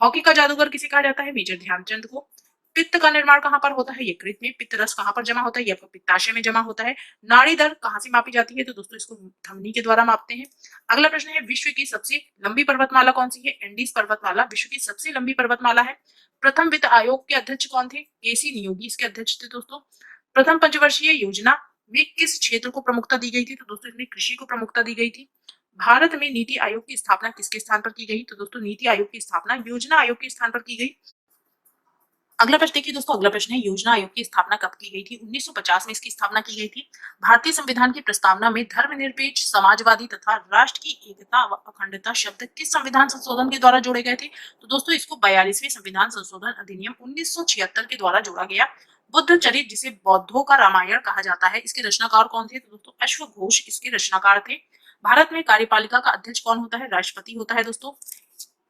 हॉकी का जादूगर किसे कहा जाता है? मेजर ध्यानचंद को। पित्त का निर्माण कहाँ पर होता है? यकृत में। पित्त रस कहाँ पर जमा होता है? ये आपका पित्ताशय में जमा होता है। नाड़ी दर कहाँ से मापी जाती है? तो दोस्तों इसको धमनी के द्वारा मापते हैं। अगला प्रश्न है, विश्व की सबसे लंबी पर्वतमाला कौन सी है? एंडीज पर्वतमाला विश्व की सबसे लंबी पर्वतमाला है। प्रथम वित्त आयोग के अध्यक्ष कौन थे? केसी नियोगी इसके अध्यक्ष थे दोस्तों। प्रथम पंचवर्षीय योजना में किस क्षेत्र को प्रमुखता दी गई थी? तो दोस्तों इसमें कृषि को प्रमुखता दी गई थी। भारत में नीति आयोग की स्थापना किसके स्थान पर की गई? तो दोस्तों नीति आयोग की स्थापना योजना आयोग के स्थान पर की गई। अगला प्रश्न देखिए दोस्तों, अगला प्रश्न है, योजना आयोग की स्थापना कब की गई थी? 1950 में इसकी स्थापना की गई थी। भारतीय संविधान की प्रस्तावना में धर्मनिरपेक्ष, समाजवादी तथा राष्ट्र की एकता व अखंडता शब्द किस संविधान संशोधन के द्वारा जोड़े गए थे? तो दोस्तों इसको 42वें संविधान संशोधन अधिनियम 1976 के द्वारा जोड़ा गया। बुद्ध चरित जिसे बौद्धों का रामायण कहा जाता है, इसके रचनाकार कौन थे? तो दोस्तों अश्वघोष इसके रचनाकार थे। भारत में कार्यपालिका का अध्यक्ष कौन होता है? राष्ट्रपति होता है दोस्तों।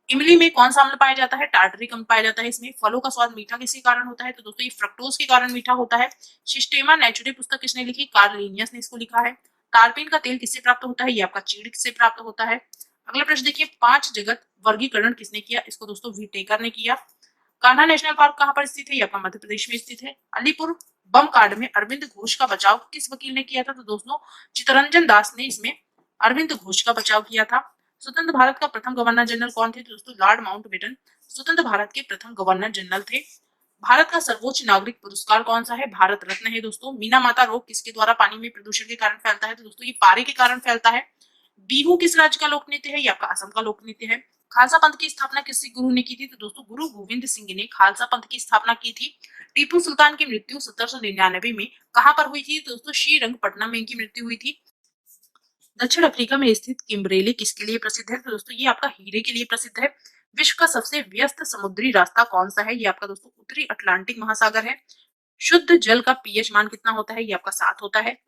इमली में कौन सा अम्ल पाया जाता है? टार्टरिक अम्ल पाया जाता है इसमें। फलों का स्वाद मीठा किसके कारण होता है? तो दोस्तों ये फ्रक्टोज के कारण मीठा होता है। सिस्टेमा नेचुरे पुस्तक किसने लिखी? कार्ल लिनियस ने इसको लिखा है। टारपीन का तेल किससे प्राप्त होता है? ये आपका चीड़ से प्राप्त होता है। अगला प्रश्न देखिए, पांच जगत वर्गीकरण किसने किया? इसको दोस्तों व्हिटेकर ने किया। कान्हा नेशनल पार्क कहाँ पर स्थित है? ये आपका मध्य प्रदेश में स्थित है। अलीपुर बम कांड में अरविंद घोष का बचाव किस वकील ने किया था? तो दोस्तों चितरंजन दास ने इसमें अरविंद घोष का बचाव किया था। स्वतंत्र भारत का प्रथम गवर्नर जनरल कौन थे? तो दोस्तों लॉर्ड माउंटबेटन स्वतंत्र भारत के प्रथम गवर्नर जनरल थे। भारत का सर्वोच्च नागरिक पुरस्कार कौन सा है? भारत रत्न है दोस्तों। मीना माता रोग किसके द्वारा पानी में प्रदूषण के कारण फैलता है? तो दोस्तों ये पारे के कारण फैलता है। बिहू किस राज्य का लोक नृत्य है? ये आपका असम का लोक नृत्य है। खालसा पंथ की स्थापना किस गुरु ने की थी? तो दोस्तों गुरु गोविंद सिंह ने खालसा पंथ की स्थापना की थी। टीपू सुल्तान की मृत्यु 1799 में कहां पर हुई थी? तो दोस्तों श्रीरंगपट्टनम में इनकी मृत्यु हुई थी। दक्षिण अफ्रीका में स्थित किम्बरेली किसके लिए प्रसिद्ध है? तो दोस्तों ये आपका हीरे के लिए प्रसिद्ध है। विश्व का सबसे व्यस्त समुद्री रास्ता कौन सा है? ये आपका दोस्तों उत्तरी अटलांटिक महासागर है। शुद्ध जल का पीएच मान कितना होता है? ये आपका 7 होता है।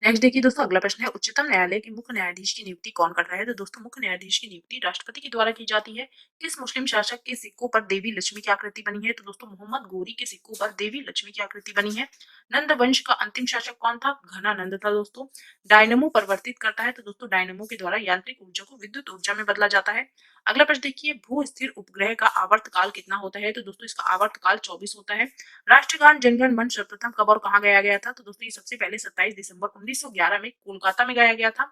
नेक्स्ट देखिए दोस्तों, अगला प्रश्न है, उच्चतम न्यायालय के मुख्य न्यायाधीश की नियुक्ति कौन करता है? तो दोस्तों मुख्य न्यायाधीश की नियुक्ति राष्ट्रपति के द्वारा की जाती है। किस मुस्लिम शासक के सिक्कों पर देवी लक्ष्मी की आकृति बनी है? तो दोस्तों मोहम्मद गोरी के सिक्कों पर देवी लक्ष्मी की आकृति बनी है। नंद वंश का अंतिम शासक कौन था? घनानंद था दोस्तों। डायनमो परिवर्तित करता है, तो दोस्तों डायनमो के द्वारा यांत्रिक ऊर्जा को विद्युत ऊर्जा में बदला जाता है। अगला प्रश्न देखिए, भू स्थिर उपग्रह का आवर्तकाल कितना होता है? तो दोस्तों इसका आवर्तकाल 24 होता है। राष्ट्रगान जनगण मन सर्वप्रथम कब और कहाँ गाया गया था? तो दोस्तों ये सबसे पहले 27 दिसंबर 1911 में कोलकाता में गाया गया था।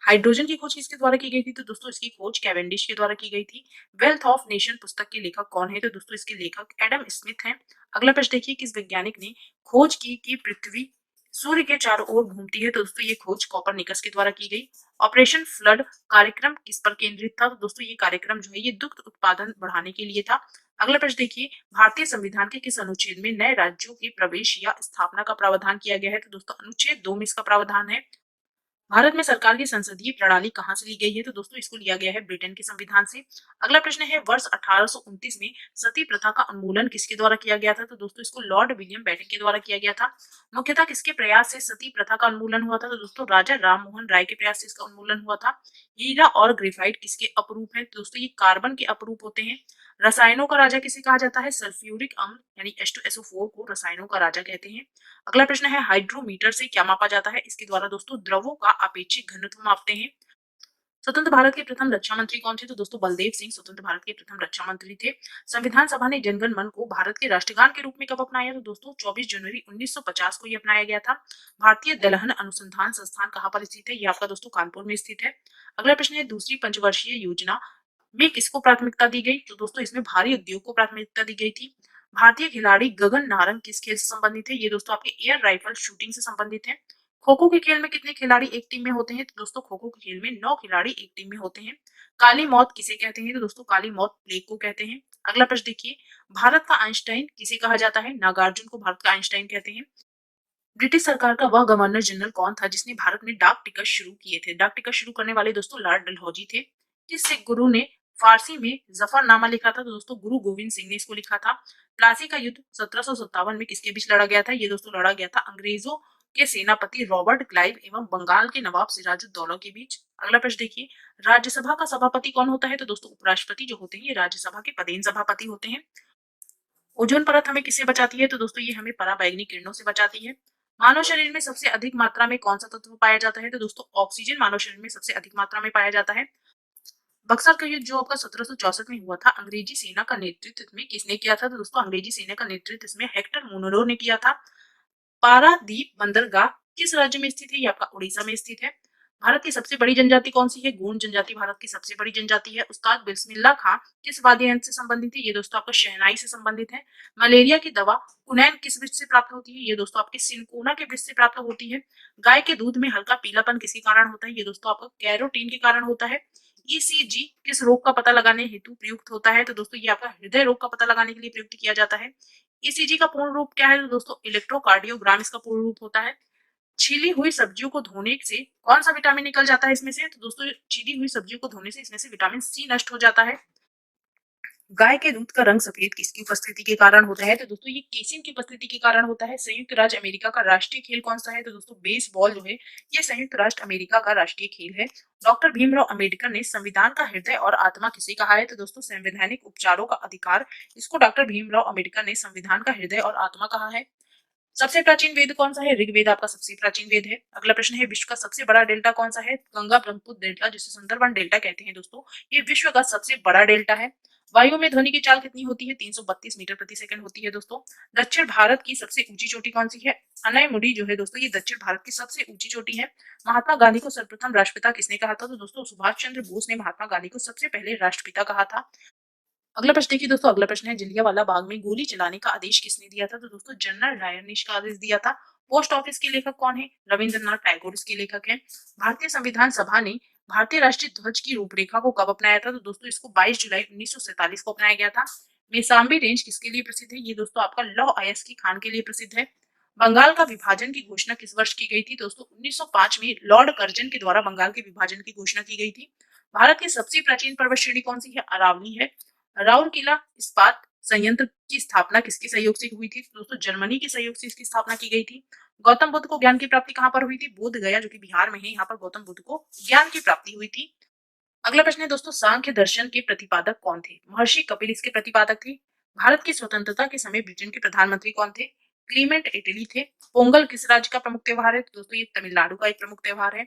हाइड्रोजन की खोज किसके द्वारा की गई थी? तो दोस्तों इसकी खोज कैवेंडिश के द्वारा की गई थी। वेल्थ ऑफ नेशन पुस्तक के लेखक कौन है? तो दोस्तों इसके लेखक एडम स्मिथ हैं। अगला प्रश्न देखिए, किस वैज्ञानिक ने खोज की कि पृथ्वी सूर्य के चारों ओर घूमती है? तो दोस्तों ये खोज कॉपरनिकस के द्वारा की गई। ऑपरेशन फ्लड कार्यक्रम किस पर केंद्रित था? तो दोस्तों ये कार्यक्रम जो है ये दुग्ध उत्पादन बढ़ाने के लिए था। अगला प्रश्न देखिए, भारतीय संविधान के किस अनुच्छेद में नए राज्यों के प्रवेश या स्थापना का प्रावधान किया गया है? तो दोस्तों अनुच्छेद 2 में इसका प्रावधान है। भारत में सरकार की संसदीय प्रणाली कहाँ से ली गई है? तो दोस्तों इसको लिया गया है ब्रिटेन के संविधान से। अगला प्रश्न है, वर्ष 1829 में सती प्रथा का उन्मूलन किसके द्वारा किया गया था? तो दोस्तों इसको लॉर्ड विलियम बेंटिंक के द्वारा किया गया था। मुख्यतः किसके प्रयास से सती प्रथा का उन्मूलन हुआ था? तो दोस्तों राजा राम मोहन राय के प्रयास से इसका उन्मूलन हुआ था। हीरा और ग्रेफाइट किसके अपरूप है? तो दोस्तों ये कार्बन के अपरूप होते हैं। रसायनों का राजा किसे कहा जाता है? सल्फ्यूरिक अम्ल यानी H2SO4 को रसायनों का राजा कहते हैं। अगला प्रश्न है हाइड्रोमीटर से क्या मापा जाता है? इसके द्वारा दोस्तों द्रवों का अपेक्षिक घनत्व मापते हैं। स्वतंत्र भारत के प्रथम रक्षा मंत्री कौन थे? तो दोस्तों बलदेव सिंह स्वतंत्र भारत के प्रथम रक्षा मंत्री थे। संविधान सभा ने जनगण मन को भारत के राष्ट्रगान के रूप में कब अपनाया? तो दोस्तों 24 जनवरी 1950 को ये अपनाया गया था। भारतीय दलहन अनुसंधान संस्थान कहाँ पर स्थित है? ये आपका दोस्तों कानपुर में स्थित है। अगला प्रश्न है दूसरी पंचवर्षीय योजना में किसको प्राथमिकता दी गई? तो दोस्तों इसमें भारी उद्योग को प्राथमिकता दी गई थी। भारतीय खिलाड़ी गगन नारंग किस खेल से संबंधित है? ये दोस्तों आपके एयर राइफल शूटिंग से संबंधित है। खो खो के खेल में कितने खिलाड़ी एक टीम में होते हैं? तो दोस्तों खो खो के खेल में 9 खिलाड़ी एक टीम में होते हैं। काली मौत किसे कहते हैं? तो दोस्तों काली मौत प्लेग को कहते हैं। अगला प्रश्न देखिए भारत का आइंस्टाइन किसे कहा जाता है? नागार्जुन को भारत का आइंस्टाइन कहते हैं। ब्रिटिश सरकार का वह गवर्नर जनरल कौन था जिसने भारत में डाक टिकट शुरू किए थे? डाक टिकट शुरू करने वाले दोस्तों लॉर्ड डलहौजी थे। किस सिख गुरु ने फारसी में जफरनामा लिखा था? तो दोस्तों गुरु गोविंद सिंह ने इसको लिखा था। प्लासी का युद्ध 1757 में किसके बीच लड़ा गया था? ये दोस्तों लड़ा गया था अंग्रेजों के सेनापति रॉबर्ट क्लाइव एवं बंगाल के नवाब सिराजुद्दौला के बीच। अगला प्रश्न देखिए राज्यसभा का सभापति कौन होता है? तो दोस्तों उपराष्ट्रपति जो होते हैं ये राज्यसभा के पदेन सभापति होते हैं। ओजोन परत हमें किससे बचाती है? तो दोस्तों ये हमें पराबैंगनी किरणों से बचाती है। मानव शरीर में सबसे अधिक मात्रा में कौन सा तत्व पाया जाता है? तो दोस्तों ऑक्सीजन मानव शरीर में सबसे अधिक मात्रा में पाया जाता है। बक्सर का युद्ध जो आपका 1764 में हुआ था अंग्रेजी सेना का नेतृत्व में किसने किया था? तो दोस्तों अंग्रेजी सेना का नेतृत्व इसमें हेक्टर मुनरो ने किया था। पारादीप बंदरगाह किस राज्य में स्थित है? ये आपका उड़ीसा में स्थित है। भारत की सबसे बड़ी जनजाति कौन सी है? गोंड जनजाति भारत की सबसे बड़ी जनजाति है। उस्ताद बिस्मिल्लाह खां किस वाद्य यंत्र से संबंधित है? ये दोस्तों आपका शहनाई से संबंधित है। मलेरिया की दवा कुनैन किस वृक्ष से प्राप्त होती है? ये दोस्तों आपके सिनकोना के वृक्ष से प्राप्त होती है। गाय के दूध में हल्का पीलापन किसके कारण होता है? ये दोस्तों आपका कैरोटीन के कारण होता है। ईसीजी किस रोग का पता लगाने हेतु प्रयुक्त होता है? तो दोस्तों ये आपका हृदय रोग का पता लगाने के लिए प्रयुक्त किया जाता है। ईसीजी का पूर्ण रूप क्या है? तो दोस्तों इलेक्ट्रोकार्डियोग्राम इसका पूर्ण रूप होता है। छीली हुई सब्जियों को धोने से कौन सा विटामिन निकल जाता है इसमें से? तो दोस्तों छीली हुई सब्जियों को धोने से इसमें से विटामिन सी नष्ट हो जाता है। गाय के दूध का रंग सफेद किसकी उपस्थिति के कारण होता है? तो दोस्तों ये केसिन की उपस्थिति के कारण होता है। संयुक्त राज्य अमेरिका का राष्ट्रीय खेल कौन सा है? तो दोस्तों बेसबॉल जो है ये संयुक्त राष्ट्र अमेरिका का राष्ट्रीय खेल है। डॉक्टर भीमराव अंबेडकर ने संविधान का हृदय और आत्मा किसे कहा है? तो दोस्तों संवैधानिक उपचारों का अधिकार इसको डॉक्टर भीमराव अंबेडकर ने संविधान का हृदय और आत्मा कहा है। सबसे प्राचीन वेद कौन सा है? ऋग्वेद आपका सबसे प्राचीन वेद है। अगला प्रश्न है विश्व का सबसे बड़ा डेल्टा कौन सा है? गंगा ब्रह्मपुत्र डेल्टा जिसे सुंदरबन डेल्टा कहते हैं दोस्तों ये विश्व का सबसे बड़ा डेल्टा है। वायु में ध्वनि की चाल कितनी होती है? 332 मीटर प्रति सेकंड होती है दोस्तों। दक्षिण भारत की सबसे ऊंची चोटी कौन सी है? अनयमुड़ी जो है दोस्तों ये दक्षिण भारत की सबसे ऊंची चोटी है। महात्मा गांधी को सर्वप्रथम राष्ट्रपिता किसने कहा था? तो दोस्तों सुभाष चंद्र बोस ने महात्मा गांधी को सबसे पहले राष्ट्रपिता कहा था। अगला प्रश्न देखिए दोस्तों अगला प्रश्न है जलियांवाला बाग में गोली चलाने का आदेश किसने दिया था? तो दोस्तों जनरल डायर ने इसका आदेश दिया था। पोस्ट ऑफिस के लेखक कौन है? रविंद्रनाथ टैगोर इसके लेखक हैं। भारतीय संविधान सभा ने भारतीय राष्ट्रीय ध्वज की रूपरेखा को कब अपनाया था? तो दोस्तों इसको 22 जुलाई 1947 को अपनाया गया था। मेसाम्बी रेंज किसके लिए प्रसिद्ध है? ये दोस्तों आपका लौह अयस्की खान के लिए प्रसिद्ध है। बंगाल का विभाजन की घोषणा किस वर्ष की गई थी? दोस्तों 1905 में लॉर्ड कर्जन के द्वारा बंगाल के विभाजन की घोषणा की गई थी। भारत की सबसे प्राचीन पर्वत श्रेणी कौन सी है? अरावली है। राउरकेला इस्पात संयंत्र की स्थापना किसके सहयोग से हुई थी? दोस्तों जर्मनी के सहयोग से इसकी स्थापना की गई थी। गौतम बुद्ध को ज्ञान की प्राप्ति कहाँ पर हुई थी? बोध गया जो कि बिहार में है यहाँ पर गौतम बुद्ध को ज्ञान की प्राप्ति हुई थी। अगला प्रश्न है दोस्तों सांख्य दर्शन के प्रतिपादक कौन थे? महर्षि कपिल इसके प्रतिपादक थे। भारत की स्वतंत्रता के समय ब्रिटेन के प्रधानमंत्री कौन थे? क्लीमेंट इटली थे। पोंगल किस राज्य का प्रमुख त्योहार है? तो दोस्तों ये तमिलनाडु का एक प्रमुख त्योहार है।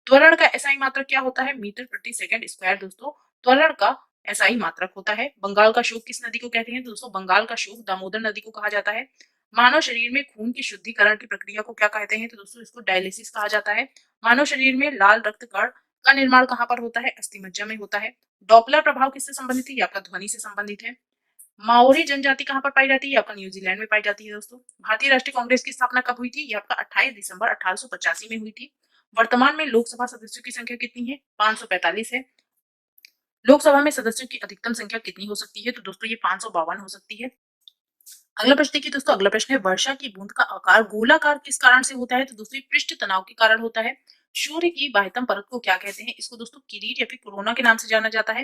त्वरण का एसआई मात्रक क्या होता है? मीटर प्रति सेकंड स्क्वायर दोस्तों त्वरण का एसआई मात्रक होता है। बंगाल का शोक किस नदी को कहते हैं? दोस्तों बंगाल का शोक दामोदर नदी को कहा जाता है। मानव शरीर में खून की शुद्धिकरण की प्रक्रिया को क्या कहते हैं? तो दोस्तों इसको डायलिसिस कहा जाता है। मानव शरीर में लाल रक्त कण का निर्माण कहाँ पर होता है? अस्थिमज्जा में होता है। डॉपलर प्रभाव किससे संबंधित है? ये आपका ध्वनि से संबंधित है। माओरी जनजाति कहाँ पर पाई जाती है? आपका न्यूजीलैंड में पाई जाती है दोस्तों। भारतीय राष्ट्रीय कांग्रेस की स्थापना कब हुई थी? ये आपका 28 दिसंबर 1885 में हुई थी। वर्तमान में लोकसभा सदस्यों की संख्या कितनी है? 545 है। लोकसभा में सदस्यों की अधिकतम संख्या कितनी हो सकती है? तो दोस्तों ये 552 हो सकती है। अगला प्रश्न देखिए दोस्तों अगला प्रश्न है वर्षा की बूंद का आकार गोलाकार किस कारण से होता है? तो दोस्तों ये पृष्ठ तनाव के कारण होता है। सूर्य की बाह्यतम परत को क्या कहते हैं? इसको दोस्तों किरीट या फिर कोरोना के नाम से जाना जाता है।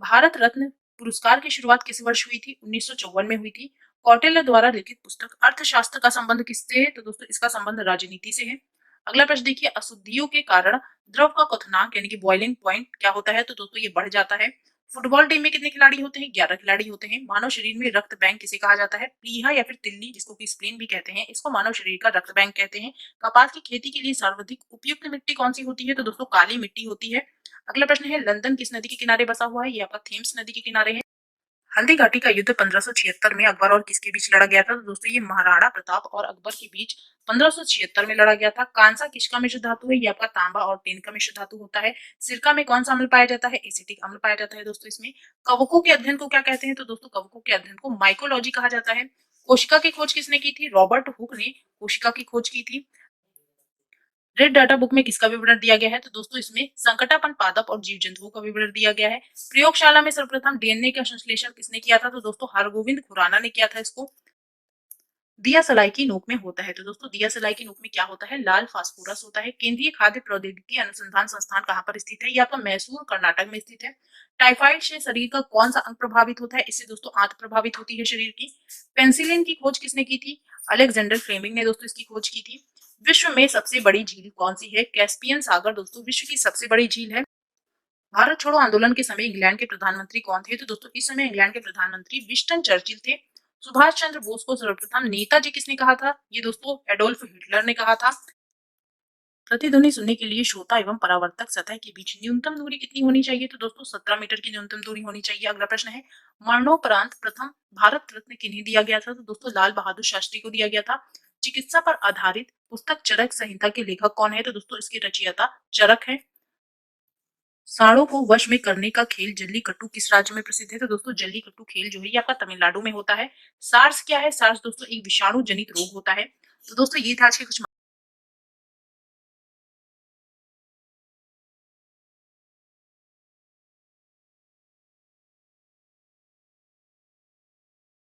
भारत रत्न पुरस्कार की शुरुआत किस वर्ष हुई थी? 1954 में हुई थी। कौटिल्य द्वारा लिखित पुस्तक अर्थशास्त्र का संबंध किससे है? तो दोस्तों इसका संबंध राजनीति से है। अगला प्रश्न देखिए अशुद्धियों के कारण द्रव का क्वथनांक यानी कि बॉइलिंग पॉइंट क्या होता है? तो दोस्तों ये बढ़ जाता है। फुटबॉल टीम में कितने खिलाड़ी होते हैं? 11 खिलाड़ी होते हैं। मानव शरीर में रक्त बैंक किसे कहा जाता है? प्लीहा या फिर तिल्ली, जिसको कि स्प्लीन भी कहते हैं, इसको मानव शरीर का रक्त बैंक कहते हैं। कपास की खेती के लिए सर्वाधिक उपयुक्त मिट्टी कौन सी होती है? तो दोस्तों काली मिट्टी होती है। अगला प्रश्न है, लंदन किस नदी के किनारे बसा हुआ है? ये आपका थेम्स नदी के किनारे है। हल्दी घाटी का युद्ध 1576 में अकबर और किसके बीच लड़ा गया था? तो दोस्तों ये महाराणा प्रताप और अकबर के बीच 1576 में लड़ा गया था। कांसा किसका मिश्र धातु है? ये आपका तांबा और टिन का मिश्र धातु होता है। सिरका में कौन सा अम्ल पाया जाता है? एसिटिक अम्ल पाया जाता है दोस्तों इसमें। कवकों के अध्ययन को क्या कहते हैं? तो दोस्तों कवकों के अध्ययन को माइकोलॉजी कहा जाता है। कोशिका की खोज किसने की थी? रॉबर्ट हुक ने कोशिका की खोज की थी। रेड डाटा बुक में किसका विवरण दिया गया है? तो दोस्तों इसमें संकटापन पादप और जीव जंतुओं का विवरण दिया गया है। प्रयोगशाला में सर्वप्रथम डीएनए का संश्लेषण किसने किया था? तो दोस्तों हरगोविंद खुराना ने किया था इसको। दिया सलाई की नोक में होता है। तो दोस्तों दिया सलाई की नोक में क्या होता है? लाल फास्फोरस होता है। केंद्रीय खाद्य प्रौद्योगिकी अनुसंधान संस्थान कहाँ पर स्थित है? ये आपका मैसूर कर्नाटक में स्थित है। टाइफाइड से शरीर का कौन सा अंग प्रभावित होता है? इससे दोस्तों आंत प्रभावित होती है शरीर की। पेंसिलिन की खोज किसने की थी? अलेक्जेंडर फ्लेमिंग ने दोस्तों इसकी खोज की थी। विश्व में सबसे बड़ी झील कौन सी है? कैस्पियन सागर दोस्तों विश्व की सबसे बड़ी झील है। भारत छोड़ो आंदोलन के समय इंग्लैंड के प्रधानमंत्री कौन थे? तो दोस्तों इस समय इंग्लैंड के प्रधानमंत्री विंस्टन चर्चिल थे। सुभाष चंद्र बोस को सर्वप्रथम नेताजी किसने कहा था? ये दोस्तों एडोल्फ हिटलर ने कहा था। प्रतिध्वनि सुनने के लिए श्रोता एवं परावर्तक सतह के बीच न्यूनतम दूरी कितनी होनी चाहिए? तो दोस्तों 17 मीटर की न्यूनतम दूरी होनी चाहिए। अगला प्रश्न है, मरणोपरांत प्रथम भारत रत्न किन्हें दिया गया था? तो दोस्तों लाल बहादुर शास्त्री को दिया गया था। चिकित्सा पर आधारित पुस्तक चरक संहिता के लेखक कौन है? तो दोस्तों इसके रचयिता चरक है। सांडों को वश में करने का खेल जल्लीकट्टू किस राज्य में प्रसिद्ध है? तो दोस्तों जल्लीकट्टू खेल जो है ये आपका तमिलनाडु में होता है। सार्स क्या है? सार्स दोस्तों एक विषाणु जनित रोग होता है। तो दोस्तों ये था आज के कुछ